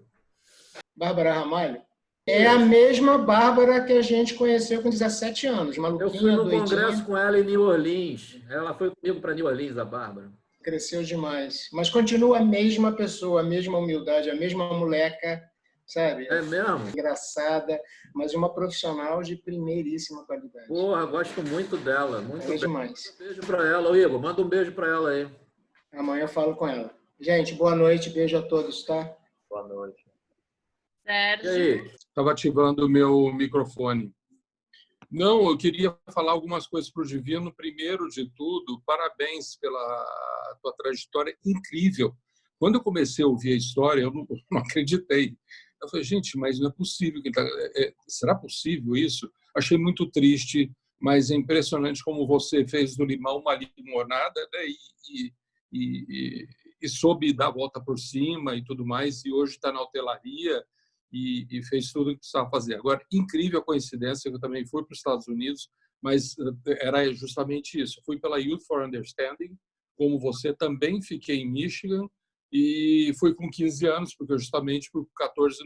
Bárbara Ramalho. É a mesma Bárbara que a gente conheceu com 17 anos, maluquinha, Eu fui no doidinha. congresso com ela em New Orleans. Ela foi comigo para New Orleans, a Bárbara. Cresceu demais. Mas continua a mesma pessoa, a mesma humildade, a mesma moleca, sabe? É mesmo? Engraçada, mas uma profissional de primeiríssima qualidade. Porra, gosto muito dela. Muito demais. Um beijo para ela, Igor. Manda um beijo para ela aí. Amanhã eu falo com ela. Gente, boa noite. Beijo a todos, tá? Boa noite. Sérgio. Estava ativando o meu microfone. Não, eu queria falar algumas coisas para o Divino. Primeiro de tudo, parabéns pela tua trajetória incrível. Quando eu comecei a ouvir a história, eu não acreditei. Eu falei, gente, mas não é possível. Será possível isso? Achei muito triste, mas é impressionante como você fez do limão uma limonada, né? E soube dar a volta por cima e tudo mais, e hoje está na hotelaria e fez tudo o que precisava fazer. Agora, incrível a coincidência que eu também fui para os Estados Unidos, mas era justamente isso. Eu fui pela Youth for Understanding, como você, também fiquei em Michigan, e fui com 15 anos, porque justamente por 14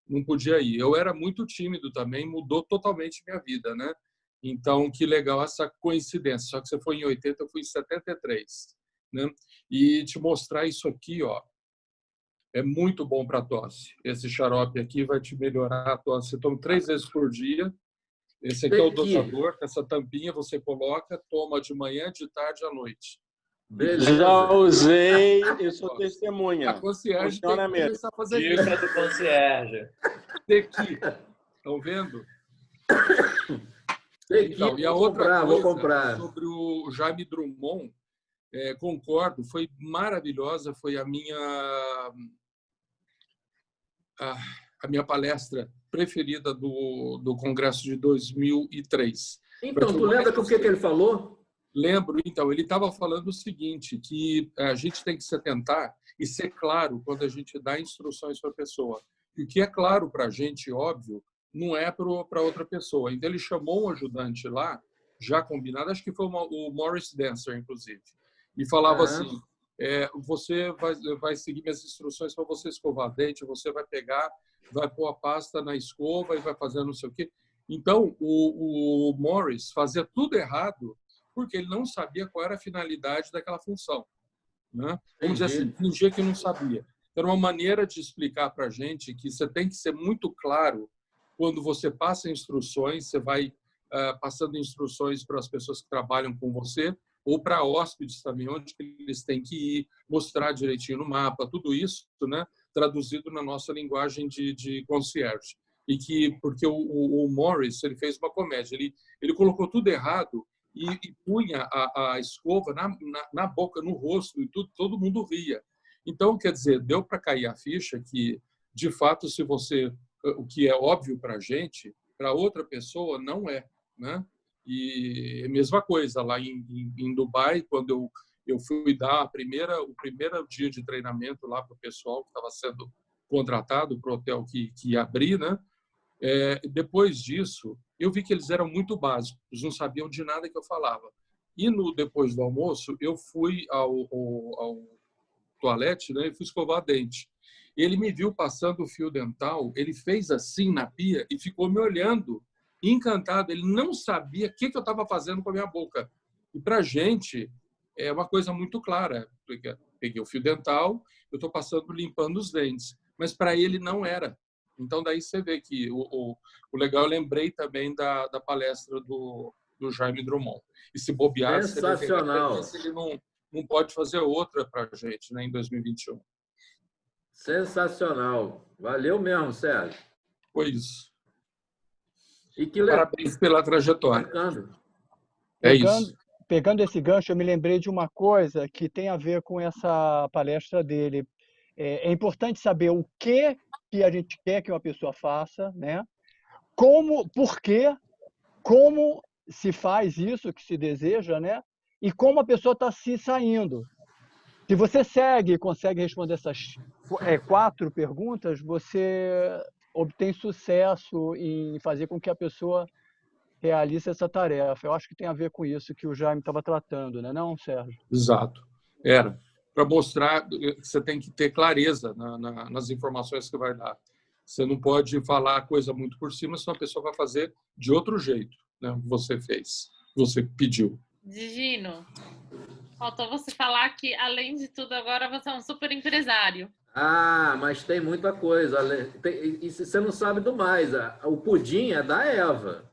não podia ir. Eu era muito tímido também, mudou totalmente minha vida, né? Então, que legal essa coincidência. Só que você foi em 80, eu fui em 73. Né? E te mostrar isso aqui, ó, é muito bom para tosse. Esse xarope aqui vai te melhorar a tosse. Você toma 3 vezes por dia. Esse aqui é o dosador. Essa tampinha você coloca, toma de manhã, de tarde à noite. Beleza. Já usei, eu sou testemunha. A concierge tem que começar a fazer isso. Dica do concierge. Tequi. Estão vendo? Tequi, Então, e a outra vou coisa comprar. sobre o Jaime Drummond, concordo, foi maravilhosa, foi a minha palestra preferida do Congresso de 2003. Então, tu lembra com o que ele falou? Lembro. Então, ele estava falando o seguinte, que a gente tem que se atentar e ser claro quando a gente dá instruções para a pessoa. E o que é claro para a gente, óbvio, não é para outra pessoa. Então, ele chamou um ajudante lá, já combinado, acho que foi o Morris Dancer, inclusive, e falava assim, você vai seguir minhas instruções para você escovar dente, você vai pegar, vai pôr a pasta na escova e vai fazer não sei o quê. Então, o Morris fazia tudo errado porque ele não sabia qual era a finalidade daquela função. Né? Vamos dizer assim, fingia que não sabia. Era uma maneira de explicar para a gente que você tem que ser muito claro quando você passa instruções, você vai passando instruções para as pessoas que trabalham com você ou para hóspedes também, onde eles têm que ir, mostrar direitinho no mapa, tudo isso, né, traduzido na nossa linguagem de concierge. E porque o Morris, ele fez uma comédia, ele colocou tudo errado e punha a escova na boca, no rosto, e todo mundo ria. Então, quer dizer, deu para cair a ficha que, de fato, se você, o que é óbvio para a gente, para outra pessoa não é, né? E a mesma coisa lá em Dubai, quando eu fui dar o primeiro dia de treinamento lá para o pessoal que estava sendo contratado para o hotel que ia abrir, né? Depois disso, eu vi que eles eram muito básicos, eles não sabiam de nada que eu falava. E depois do almoço, eu fui ao toalete, né, e fui escovar dente. Ele me viu passando o fio dental, ele fez assim na pia e ficou me olhando, encantado. Ele não sabia o que eu estava fazendo com a minha boca. E para a gente, é uma coisa muito clara. Peguei o fio dental, eu estou passando, limpando os dentes. Mas para ele não era. Então, daí você vê que o legal, eu lembrei também da palestra do Jaime Drummond. E se bobear, sensacional. Ele não pode fazer outra para a gente, né, em 2021. Sensacional. Valeu mesmo, Sérgio. Foi isso. E que parabéns pela trajetória. Isso. Pegando esse gancho, eu me lembrei de uma coisa que tem a ver com essa palestra dele. É importante saber o que a gente quer que uma pessoa faça, né? Por quê, como se faz isso que se deseja, né? E como a pessoa está se saindo. Se você segue e consegue responder essas 4 perguntas, você obtém sucesso em fazer com que a pessoa realize essa tarefa. Eu acho que tem a ver com isso que o Jaime estava tratando, né, não, Sérgio? Exato. Era para mostrar que você tem que ter clareza nas informações que vai dar. Você não pode falar coisa muito por cima, senão a pessoa vai fazer de outro jeito, né? O que você fez, você pediu. Gino, faltou você falar que, além de tudo, agora você é um super empresário. Ah, mas tem muita coisa. E você não sabe do mais. O pudim é da Eva.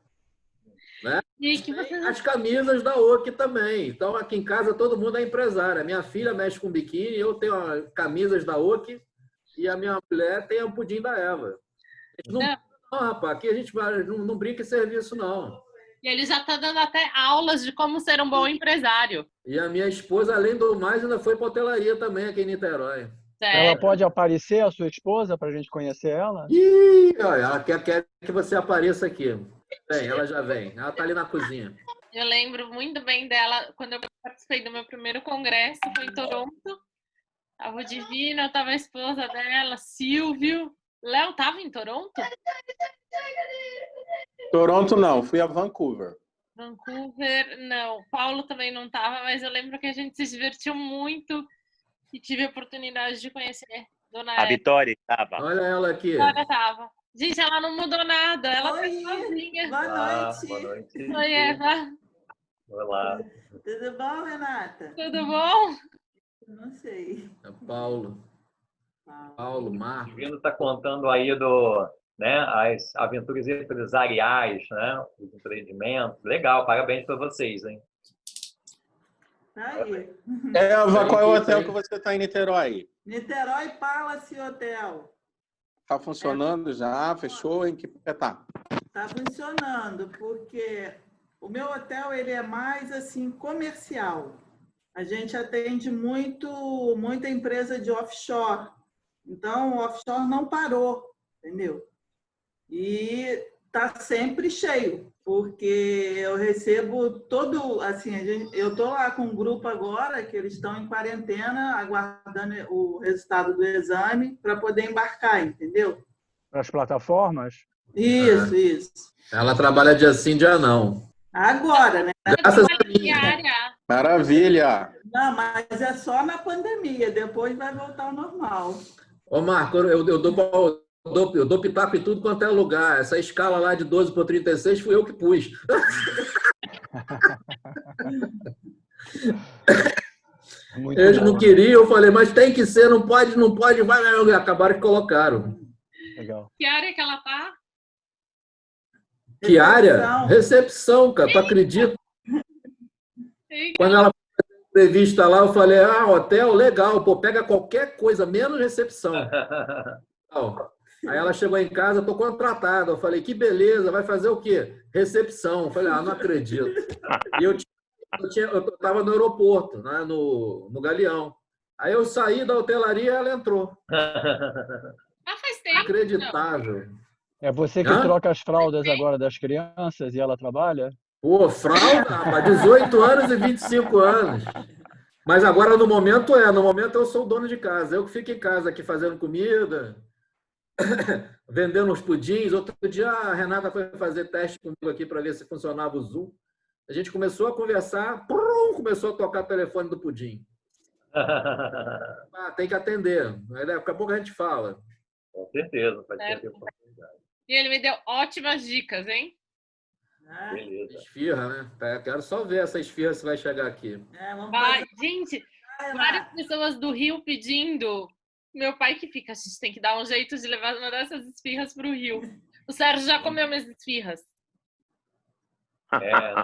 Né? E que você... As camisas da Oki também. Então, aqui em casa, todo mundo é empresária. Minha filha mexe com biquíni, eu tenho camisas da Oki e a minha mulher tem o pudim da Eva. Não, rapaz, aqui a gente não brinca em serviço, não. E ele já está dando até aulas de como ser um bom empresário. E a minha esposa, além do mais, ainda foi para hotelaria também aqui em Niterói. Sério? Ela pode aparecer, a sua esposa, para a gente conhecer ela? Ih, ela quer que você apareça aqui. Vem, ela já vem. Ela está ali na cozinha. Eu lembro muito bem dela quando eu participei do meu primeiro congresso, foi em Toronto. Tava o Divino, eu tava a esposa dela, Silvio. Léo estava em Toronto? Toronto não, fui a Vancouver. Vancouver, não. Paulo também não estava, mas eu lembro que a gente se divertiu muito e tive a oportunidade de conhecer Dona A Vitória estava. Olha ela aqui. A Vitória estava. Gente, ela não mudou nada. Ela tá Oi, sozinha. boa noite. Boa noite. Oi, Eva. Olá. Tudo bom, Renata? Tudo bom? Não sei. É Paulo. Paulo, O Marcos. Divino está contando aí né, as aventuras empresariais, né, os empreendimentos. Legal, parabéns para vocês, hein? Tá aí. Eva, qual é o Aí, hotel aí. que você está em Niterói? Niterói Palace Hotel. Está funcionando já? Fechou? Em que pé tá? Está funcionando, porque o meu hotel ele é mais assim comercial. A gente atende muita empresa de offshore. Então, o offshore não parou, entendeu? E está sempre cheio, porque eu recebo todo, assim, eu estou lá com um grupo agora que eles estão em quarentena, aguardando o resultado do exame para poder embarcar, entendeu? Para as plataformas? Isso. Ela trabalha dia sim, dia não. Agora, né? Graças a mim. Diária. Maravilha! Não, mas é só na pandemia, depois vai voltar ao normal. Ô, Marco, eu dou pitaco em tudo quanto é lugar. Essa escala lá de 12 por 36 fui eu que pus. Muito Eles bom. não queriam, eu falei, mas tem que ser, não pode, vai. Acabaram que colocaram. Legal. Que área que ela tá? Que área? Recepção. Recepção, cara, tu acredita? Eita. Quando ela fez a entrevista lá, eu falei, hotel, legal, pô, pega qualquer coisa, menos recepção. Aí ela chegou em casa, tô contratada. Eu falei, que beleza, vai fazer o quê? Recepção. Eu falei, não acredito. E eu estava no aeroporto, né, no Galeão. Aí eu saí da hotelaria e ela entrou. Faz tempo. Inacreditável. É você que Hã? troca as fraldas agora das crianças e ela trabalha? Pô, fralda, rapaz, 18 anos e 25 anos. Mas agora, no momento eu sou o dono de casa. Eu que fico em casa aqui fazendo comida, vendendo os pudins. Outro dia a Renata foi fazer teste comigo aqui para ver se funcionava o Zoom. A gente começou a conversar, começou a tocar o telefone do pudim. Tem que atender. Daqui a pouco a gente fala. Com certeza, vai ter Certo. oportunidade. E ele me deu ótimas dicas, hein? Beleza. Esfirra, né? Quero só ver essa esfirra se vai chegar aqui. Vamos Vai. fazer... Gente, Vai lá. várias pessoas do Rio pedindo. Meu pai que fica, a gente tem que dar um jeito de levar uma dessas esfirras para o Rio. O Sérgio já comeu minhas esfirras. É,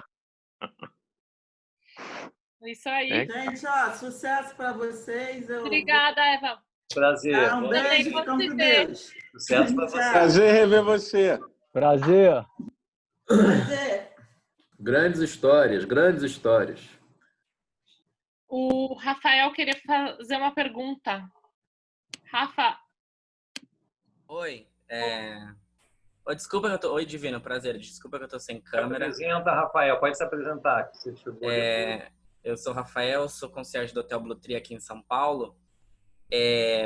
Isso aí. Gente, ó, sucesso para vocês. Obrigada, Eva. prazer. Um Também, beijo, vamos fica com se ver. Deus. Sucesso para você. Prazer rever você. Prazer. Prazer. Grandes histórias. O Rafael queria fazer uma pergunta. Rafa, Oi. Desculpa que eu tô... Oi, Divino, prazer. Desculpa que eu tô sem Se câmera. apresenta, Rafael. Pode se apresentar. Que você chegou depois. Eu sou o Rafael, sou concierge do Hotel Blue Tree aqui em São Paulo.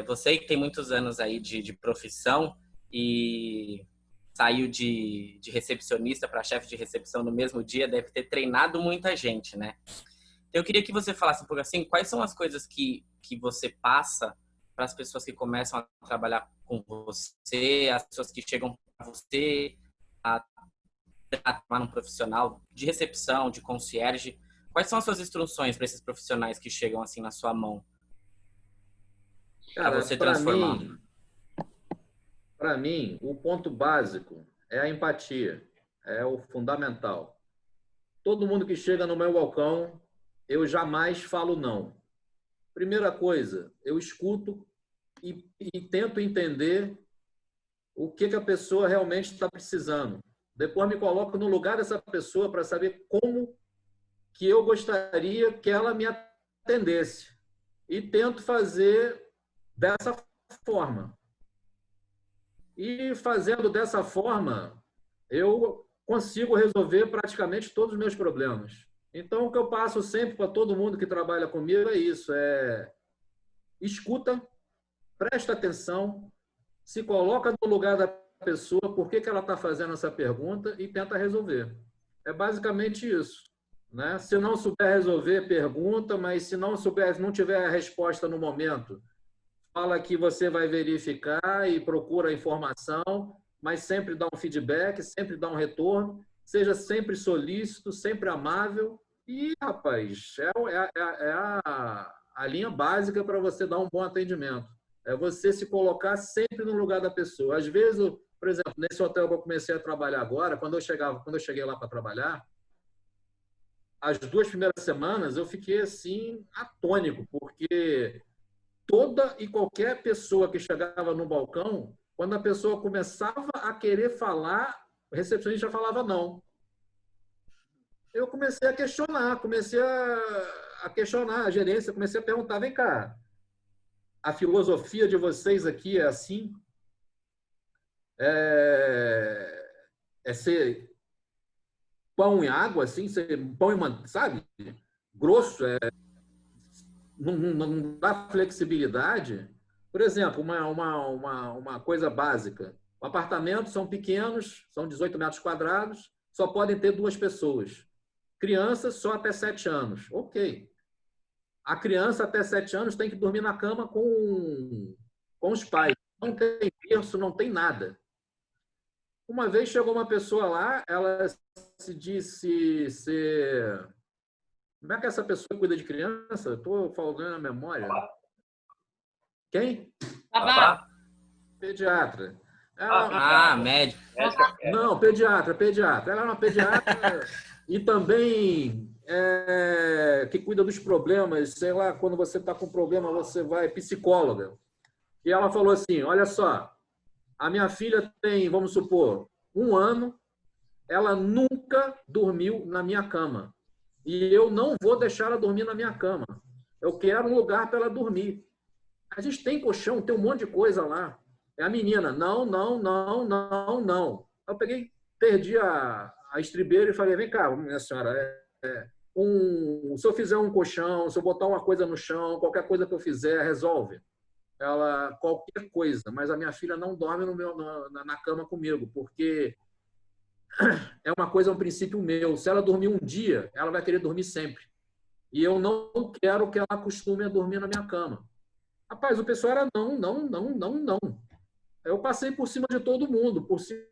Você que tem muitos anos aí de profissão e saiu de recepcionista para chefe de recepção no mesmo dia, deve ter treinado muita gente, né? Então, eu queria que você falasse um pouco assim, quais são as coisas que você passa para as pessoas que começam a trabalhar com você, as pessoas que chegam para você a tratar num profissional de recepção, de concierge. Quais são as suas instruções para esses profissionais que chegam assim na sua mão? Para você transformar. Para mim, o ponto básico é a empatia. É o fundamental. Todo mundo que chega no meu balcão, eu jamais falo não. Primeira coisa, eu escuto e tento entender o que a pessoa realmente está precisando. Depois me coloco no lugar dessa pessoa para saber como que eu gostaria que ela me atendesse. E tento fazer dessa forma. E fazendo dessa forma, eu consigo resolver praticamente todos os meus problemas. Então, o que eu passo sempre para todo mundo que trabalha comigo é isso, escuta, presta atenção, se coloca no lugar da pessoa, por que ela está fazendo essa pergunta e tenta resolver. É basicamente isso, né? Se não souber resolver, pergunta, mas se não tiver a resposta no momento, fala que você vai verificar e procura a informação, mas sempre dá um feedback, sempre dá um retorno, seja sempre solícito, sempre amável. E, rapaz, a linha básica para você dar um bom atendimento. É você se colocar sempre no lugar da pessoa. Às vezes, por exemplo, nesse hotel que eu comecei a trabalhar agora, quando eu cheguei lá para trabalhar, as 2 primeiras semanas eu fiquei assim atônico, porque toda e qualquer pessoa que chegava no balcão, quando a pessoa começava a querer falar, o recepcionista já falava não. Eu comecei a questionar, a gerência, comecei a perguntar, vem cá, a filosofia de vocês aqui é assim? É ser pão e água, assim, ser pão e manteiga, sabe? Grosso, não dá flexibilidade. Por exemplo, uma coisa básica. Apartamentos são pequenos, são 18 metros quadrados, só podem ter 2 pessoas. Crianças só até 7 anos. Ok. A criança até 7 anos tem que dormir na cama com os pais. Não tem berço, não tem nada. Uma vez chegou uma pessoa lá, ela se disse ser... Como é que essa pessoa cuida de criança? Estou falando na memória. Quem? Babá. Pediatra. Médico. Não, pediatra. Ela é uma pediatra e também que cuida dos problemas. Sei lá, quando você está com problema, você vai psicóloga. E ela falou assim, olha só, a minha filha tem, vamos supor, 1 ano, ela nunca dormiu na minha cama. E eu não vou deixar ela dormir na minha cama. Eu quero um lugar para ela dormir. A gente tem colchão, tem um monte de coisa lá. É a menina, não. Eu perdi a estribeira e falei, vem cá, minha senhora, se eu fizer um colchão, se eu botar uma coisa no chão, qualquer coisa que eu fizer, resolve. Ela, qualquer coisa, mas a minha filha não dorme na cama comigo, porque é uma coisa, um princípio meu. Se ela dormir um dia, ela vai querer dormir sempre. E eu não quero que ela acostume a dormir na minha cama. Rapaz, o pessoal era não. Eu passei por cima de todo mundo, por cima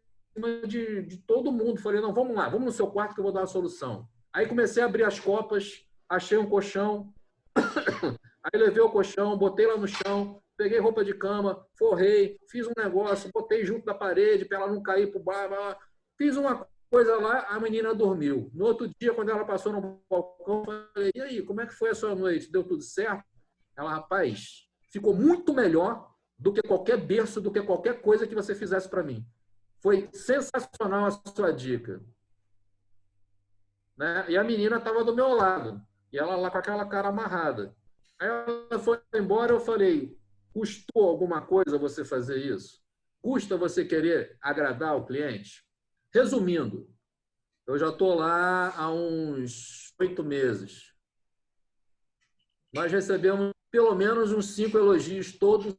de todo mundo. Falei, não, vamos lá, vamos no seu quarto que eu vou dar uma solução. Aí comecei a abrir as copas, achei um colchão, aí levei o colchão, botei lá no chão, peguei roupa de cama, forrei, fiz um negócio, botei junto da parede para ela não cair pro bar. Fiz uma coisa lá, a menina dormiu. No outro dia, quando ela passou no balcão, eu falei, e aí, como é que foi a sua noite? Deu tudo certo? Ela, rapaz, ficou muito melhor do que qualquer berço, do que qualquer coisa que você fizesse para mim. Foi sensacional a sua dica. Né? E a menina estava do meu lado. E ela lá com aquela cara amarrada. Aí ela foi embora, eu falei, custou alguma coisa você fazer isso? Custa você querer agradar o cliente? Resumindo, eu já estou lá há uns 8 meses. Nós recebemos pelo menos uns 5 elogios todos.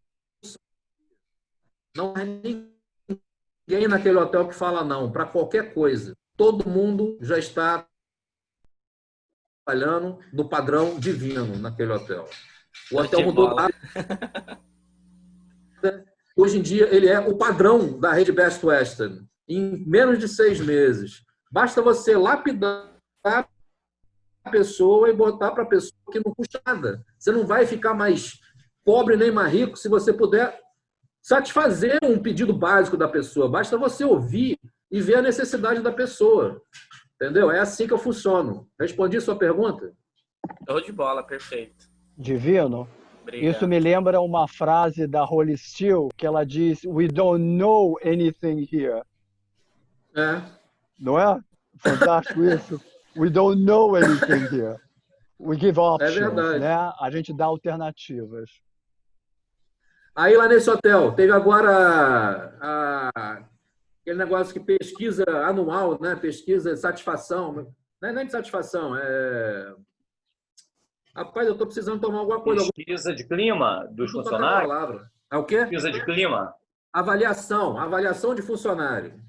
Não é ninguém naquele hotel que fala não, para qualquer coisa. Todo mundo já está trabalhando no padrão divino naquele hotel. O hotel mudou. Hoje em dia, ele é o padrão da rede Best Western. Em menos de 6 meses. Basta você lapidar a pessoa e botar para a pessoa que não custa nada. Você não vai ficar mais pobre nem mais rico se você puder satisfazer um pedido básico da pessoa. Basta você ouvir e ver a necessidade da pessoa. Entendeu? É assim que eu funciono. Respondi sua pergunta? Show de bola, perfeito. Divino. Obrigado. Isso me lembra uma frase da Holly Steele, que ela diz, we don't know anything here. Não é? Fantástico isso. We don't know anything here. We give options, verdade. né? A gente dá alternativas. Aí lá nesse hotel, teve agora aquele negócio que pesquisa anual, né? Pesquisa de satisfação. Não é nem de satisfação, Rapaz, eu estou precisando tomar alguma coisa. Pesquisa de clima dos funcionários? É o quê? Pesquisa de clima? Avaliação de funcionário.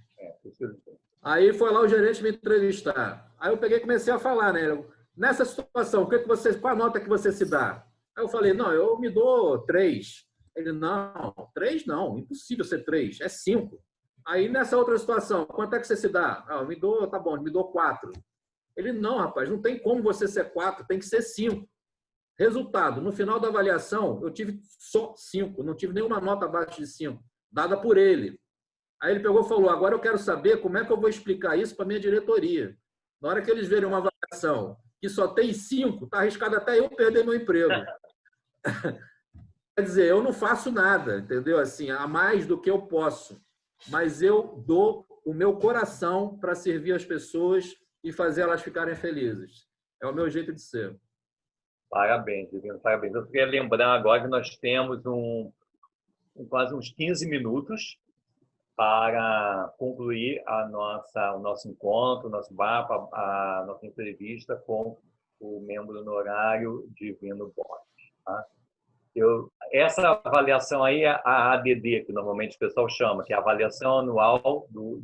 Aí foi lá o gerente me entrevistar. Aí eu peguei e comecei a falar, né? Nessa situação, qual a nota que você se dá? Aí eu falei, não, eu me dou 3. Ele, não, 3 não, impossível ser 3, é 5. Aí, nessa outra situação, quanto é que você se dá? Ah, me dou, tá bom, me dou 4. Ele, não, rapaz, não tem como você ser 4, tem que ser 5. Resultado, no final da avaliação, eu tive só 5, não tive nenhuma nota abaixo de 5, dada por ele. Aí ele pegou e falou, agora eu quero saber como é que eu vou explicar isso para a minha diretoria. Na hora que eles verem uma avaliação que só tem 5, está arriscado até eu perder meu emprego. Quer dizer, eu não faço nada, entendeu? Assim, a mais do que eu posso. Mas eu dou o meu coração para servir as pessoas e fazer elas ficarem felizes. É o meu jeito de ser. Parabéns, Divino, parabéns. Eu queria lembrar agora que nós temos quase uns 15 minutos para concluir o nosso encontro, o nosso bate, a nossa entrevista com o membro honorário Divino Borges. Tá? Essa avaliação aí é a ADD, que normalmente o pessoal chama, que é a avaliação anual do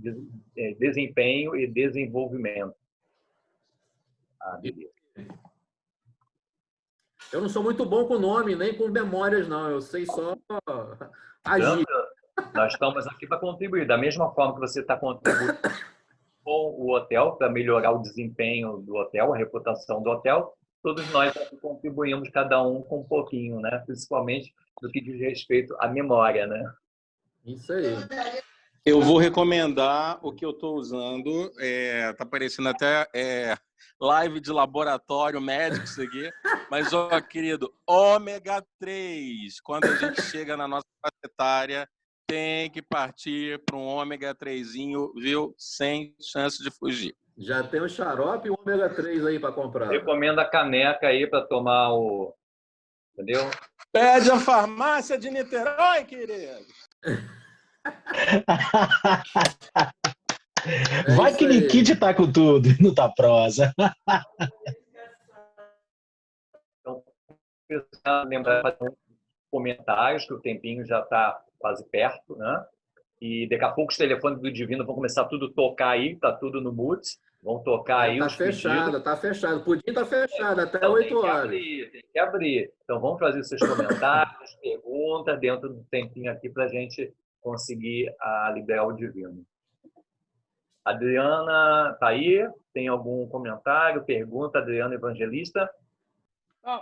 desempenho e desenvolvimento. ADD. Eu não sou muito bom com nome, nem com memórias, não. Eu sei só agir. Nós estamos aqui para contribuir. Da mesma forma que você está contribuindo com o hotel, para melhorar o desempenho do hotel, a reputação do hotel, todos nós contribuímos, cada um com um pouquinho, né? Principalmente no que diz respeito à memória, né? Isso aí. Eu vou recomendar o que eu estou usando. Está aparecendo até live de laboratório médico isso aqui. Mas, ó, querido, ômega 3. Quando a gente chega na nossa faixa etária, tem que partir para um ômega 3zinho, viu? Sem chance de fugir. Já tem o xarope e o ômega 3 aí para comprar. Recomendo a caneca aí para tomar o... Entendeu? Pede a farmácia de Niterói, querido. Vai que Nikit tá com tudo e não tá prosa. Então, lembrar de fazer comentários, que o tempinho já está quase perto, né? E daqui a pouco os telefones do Divino vão começar tudo a tocar aí, tá tudo no mute. Vão tocar aí os pedidos. Tá fechado. Pudim tá fechado até 8 horas. Tem que abrir. Então, vamos fazer os seus comentários, perguntas, dentro do tempinho aqui para a gente conseguir liberar o Divino. Adriana, tá aí? Tem algum comentário, pergunta, Adriana Evangelista? Bom,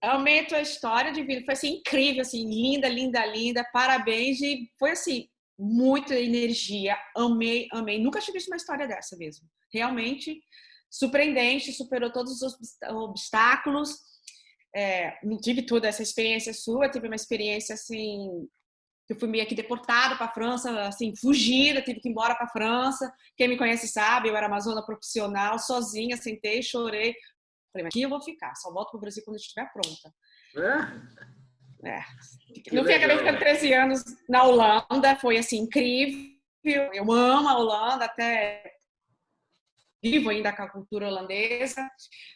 amei a tua história, Divino. Foi assim, incrível, assim, linda, linda, linda. Parabéns. E foi assim, muita energia. Amei, amei. Nunca tinha visto uma história dessa mesmo. Realmente surpreendente, superou todos os obstáculos. Não tive toda essa experiência sua, tive uma experiência assim... Eu fui meio que deportada para a França, assim, fugida, tive que ir embora para a França. Quem me conhece sabe, eu era amazona profissional, sozinha, sentei, chorei. Falei, mas aqui eu vou ficar, só volto para o Brasil quando eu estiver pronta. No fim, acabei ficando 13 anos na Holanda, foi assim, incrível. Eu amo a Holanda, até vivo ainda com a cultura holandesa,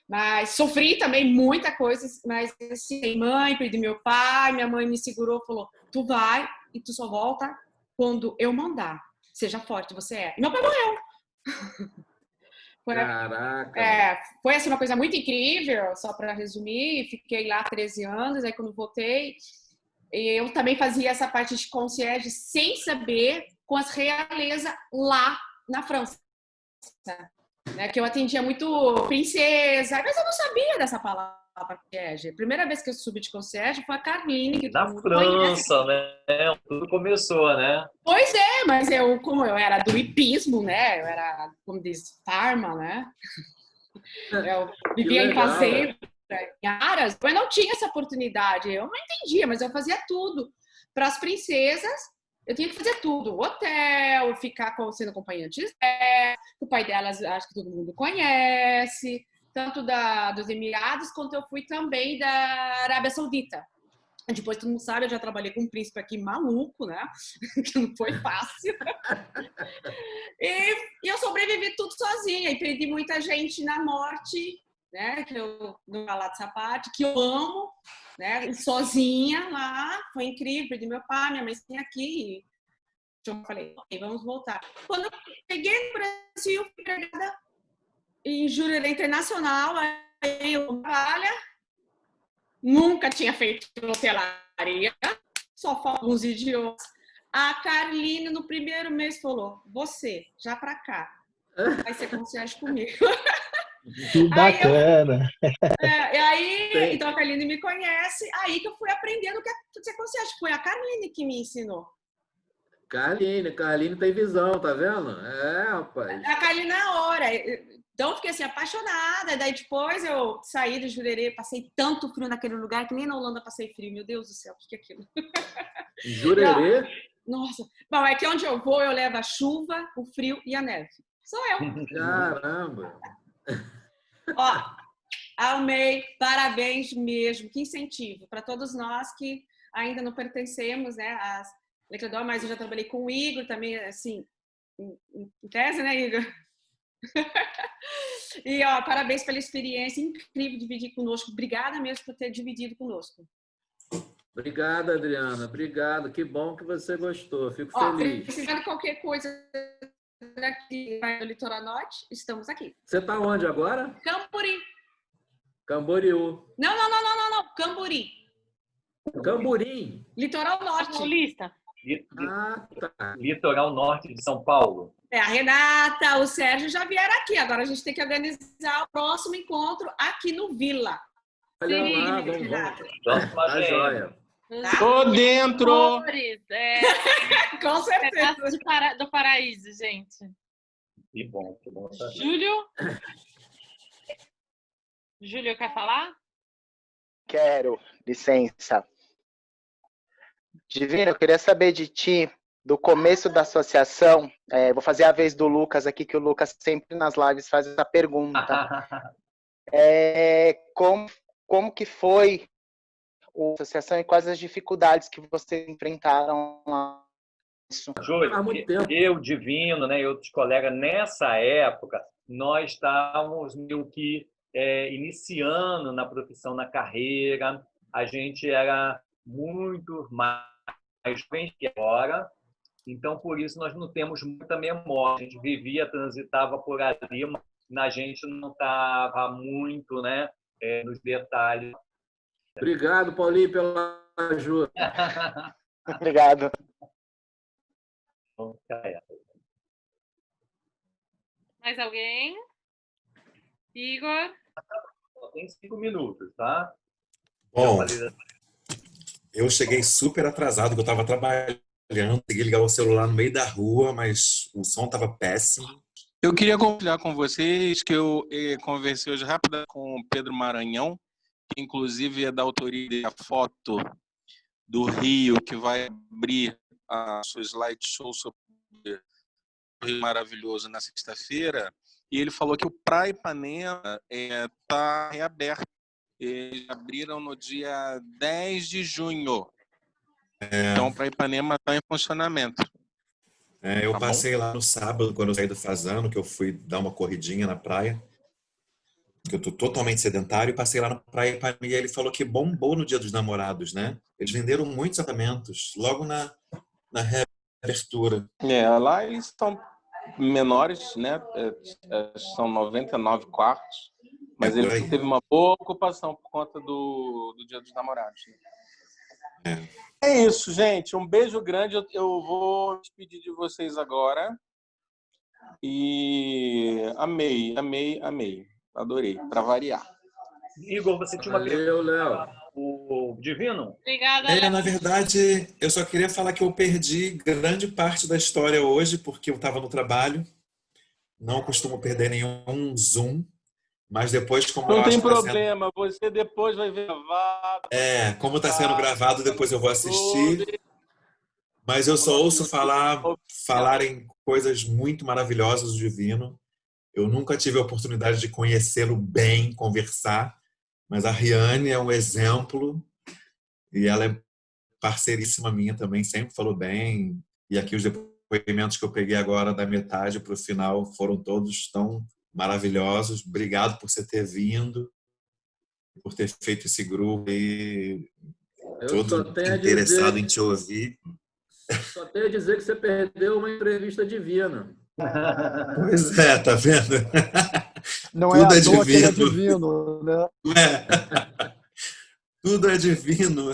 mas sofri também muita coisa, mas assim, mãe, perdi meu pai, minha mãe me segurou, falou, tu vai e tu só volta quando eu mandar. Seja forte, você é. E meu pai morreu. Caraca! Foi assim, uma coisa muito incrível, só para resumir, fiquei lá 13 anos, aí quando voltei, eu também fazia essa parte de concierge sem saber, com as realezas lá na França. Né, que eu atendia muito princesa, mas eu não sabia dessa palavra concierge. A primeira vez que eu subi de concierge foi a Carline. Que na França, né? Tudo começou, né? Pois é, mas como eu era do hipismo, né? Eu era, como diz, farma, né? Eu vivia em fazenda, em aras, mas não tinha essa oportunidade. Eu não entendia, mas eu fazia tudo. Para as princesas, eu tinha que fazer tudo. Hotel, ficar sendo acompanhante. O pai delas, acho que todo mundo conhece. Tanto dos Emirados, quanto eu fui também da Arábia Saudita. Depois, todo mundo sabe, eu já trabalhei com um príncipe aqui maluco, né? Que não foi fácil. E eu sobrevivi tudo sozinha. E perdi muita gente na morte, né? Que eu não vou falar dessa parte, que eu amo. Né? Sozinha lá, foi incrível, perdi meu pai, minha mãe tinha aqui. Eu falei, ok, vamos voltar. Quando eu cheguei no Brasil, fui empregada em jurerê internacional, aí eu trabalho, nunca tinha feito hotelaria, só falo alguns idiomas. A Carline, no primeiro mês, falou, você, já pra cá, vai ser concierge comigo. Que bacana. Então a Carline me conhece, aí que eu fui aprendendo o que é ser concierge. Foi a Carline que me ensinou. Carline tem visão, tá vendo? Rapaz. A Carline na hora. Então, eu fiquei assim, apaixonada. Daí, depois, eu saí do Jurerê, passei tanto frio naquele lugar, que nem na Holanda passei frio. Meu Deus do céu, o que é aquilo? Jurerê? Nossa. Bom, é que onde eu vou, eu levo a chuva, o frio e a neve. Sou eu. Caramba! Ó, amei. Parabéns mesmo. Que incentivo para todos nós que ainda não pertencemos, né, às Lecledor, mas eu já trabalhei com o Igor também, assim, em tese, né, Igor? E, ó, parabéns pela experiência, incrível dividir conosco. Obrigada mesmo por ter dividido conosco. Obrigado, Adriana. Obrigado. Que bom que você gostou. Fico feliz. Precisando de qualquer coisa daqui no Litoral Norte, estamos aqui. Você está onde agora? Cambori. Camboriú. Não. Cambori. Camburim. Litoral Norte. Paulista. Tá. Litoral Norte de São Paulo. A Renata, o Sérgio já vieram aqui. Agora a gente tem que organizar o próximo encontro aqui no Vila. Olha Sim, lá, Renata. Tá joia. Tô dentro! Com certeza. Do Paraíso, gente. Que bom. Júlio, quer falar? Quero, licença. Divino, eu queria saber de ti, do começo da associação, vou fazer a vez do Lucas aqui, que o Lucas sempre nas lives faz essa pergunta. Como que foi a associação e quais as dificuldades que vocês enfrentaram lá? Júlio, eu, Divino, né, e outros colegas, nessa época, nós estávamos meio que iniciando na profissão, na carreira, a gente era muito mais jovem que agora, então, por isso, nós não temos muita memória. A gente vivia, transitava por ali, mas a gente não estava muito, né, nos detalhes. Obrigado, Paulinho, pela ajuda. Obrigado. Mais alguém? Igor? Só tem 5 minutos, tá? Bom, eu cheguei super atrasado, porque eu estava trabalhando, consegui ligar o celular no meio da rua, mas o som estava péssimo. Eu queria compartilhar com vocês que eu conversei hoje rápido com o Pedro Maranhão, que inclusive é da autoria da foto do Rio, que vai abrir a sua slideshow sobre o Rio Maravilhoso na sexta-feira, e ele falou que o Praia Ipanema está reaberto. Eles abriram no dia 10 de junho. Então, o Praia Ipanema está em funcionamento. Eu passei lá no sábado, quando eu saí do Fazano, que eu fui dar uma corridinha na praia, que eu tô totalmente sedentário, e passei lá na Praia Ipanema, e ele falou que bombou no Dia dos Namorados, né? Eles venderam muitos apartamentos, logo na reabertura. Lá eles são menores, né? São 99 quartos, mas ele teve uma boa ocupação por conta do Dia dos Namorados. É isso, gente. Um beijo grande. Eu vou despedir de vocês agora. E amei. Adorei, para variar. Igor, você tinha uma pergunta, Léo. O Divino? Obrigada, Léo. Na verdade, eu só queria falar que eu perdi grande parte da história hoje, porque eu estava no trabalho. Não costumo perder nenhum Zoom. Mas depois, como não tem problema, você depois vai ver gravado. Como está sendo gravado, depois eu vou assistir. Mas eu só ouço falarem coisas muito maravilhosas do Divino. Eu nunca tive a oportunidade de conhecê-lo bem, conversar. Mas a Riane é um exemplo. E ela é parceiríssima minha também, sempre falou bem. E aqui os depoimentos que eu peguei agora da metade para o final foram todos tão maravilhosos. Obrigado por você ter vindo, por ter feito esse grupo aí, todo interessado em te ouvir. Só tenho a dizer que você perdeu uma entrevista divina. Pois tá vendo? Não tudo é divino. Que é divino, né? Tudo é divino.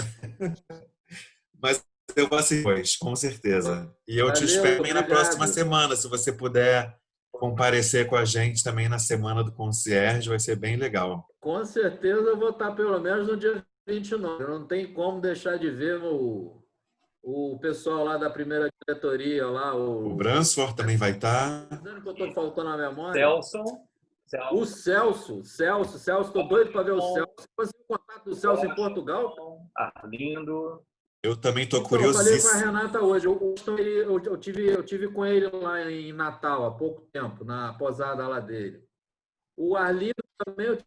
Mas eu vou assistir depois, com certeza. E eu te Valeu, espero também na obrigado. próxima semana, se você puder comparecer com a gente também na semana do concierge, vai ser bem legal. Com certeza eu vou estar pelo menos no dia 29. Não tem como deixar de ver o pessoal lá da primeira diretoria. Lá, O Bransford também vai estar. Dizendo que eu estou faltando a memória. O Celso, estou doido para ver o Celso. Você conseguiu o contato do Celso em Portugal? Arlindo. Eu também estou Eu falei com a curiosíssimo. Renata hoje. Eu tive com ele lá em Natal, há pouco tempo, na posada lá dele. O Arlindo também eu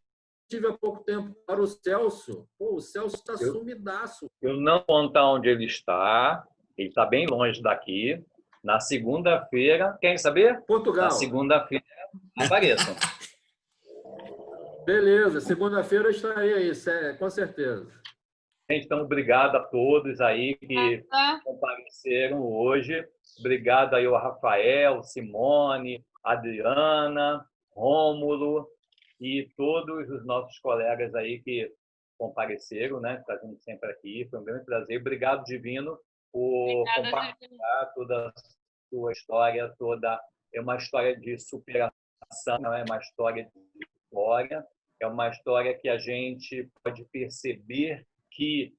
tive há pouco tempo. Para o Celso, o Celso está sumidaço. Eu não vou contar onde ele está bem longe daqui. Na segunda-feira, querem saber? Portugal. Na segunda-feira, apareçam. Beleza, segunda-feira eu estarei aí, com certeza. Então, obrigado a todos aí que compareceram hoje. Obrigado aí ao Rafael, Simone, Adriana, Rômulo e todos os nossos colegas aí que compareceram, né? Está vindo sempre aqui. Foi um grande prazer. Obrigado, Divino, por compartilhar toda a sua história. É uma história de superação, não é uma história de vitória. É uma história que a gente pode perceber que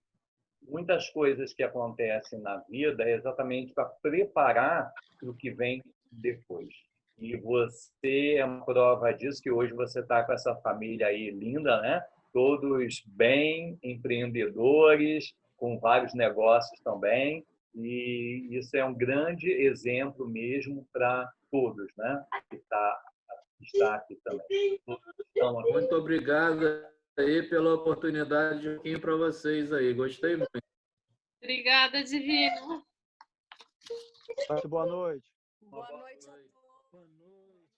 muitas coisas que acontecem na vida é exatamente para preparar o que vem depois. E você é uma prova disso, que hoje você está com essa família aí linda, né? Todos bem empreendedores, com vários negócios também. E isso é um grande exemplo mesmo para todos, né? Que está aqui também. Muito obrigado aí pela oportunidade de vir para vocês aí. Gostei muito. Obrigada, Divino. Boa noite. Boa noite.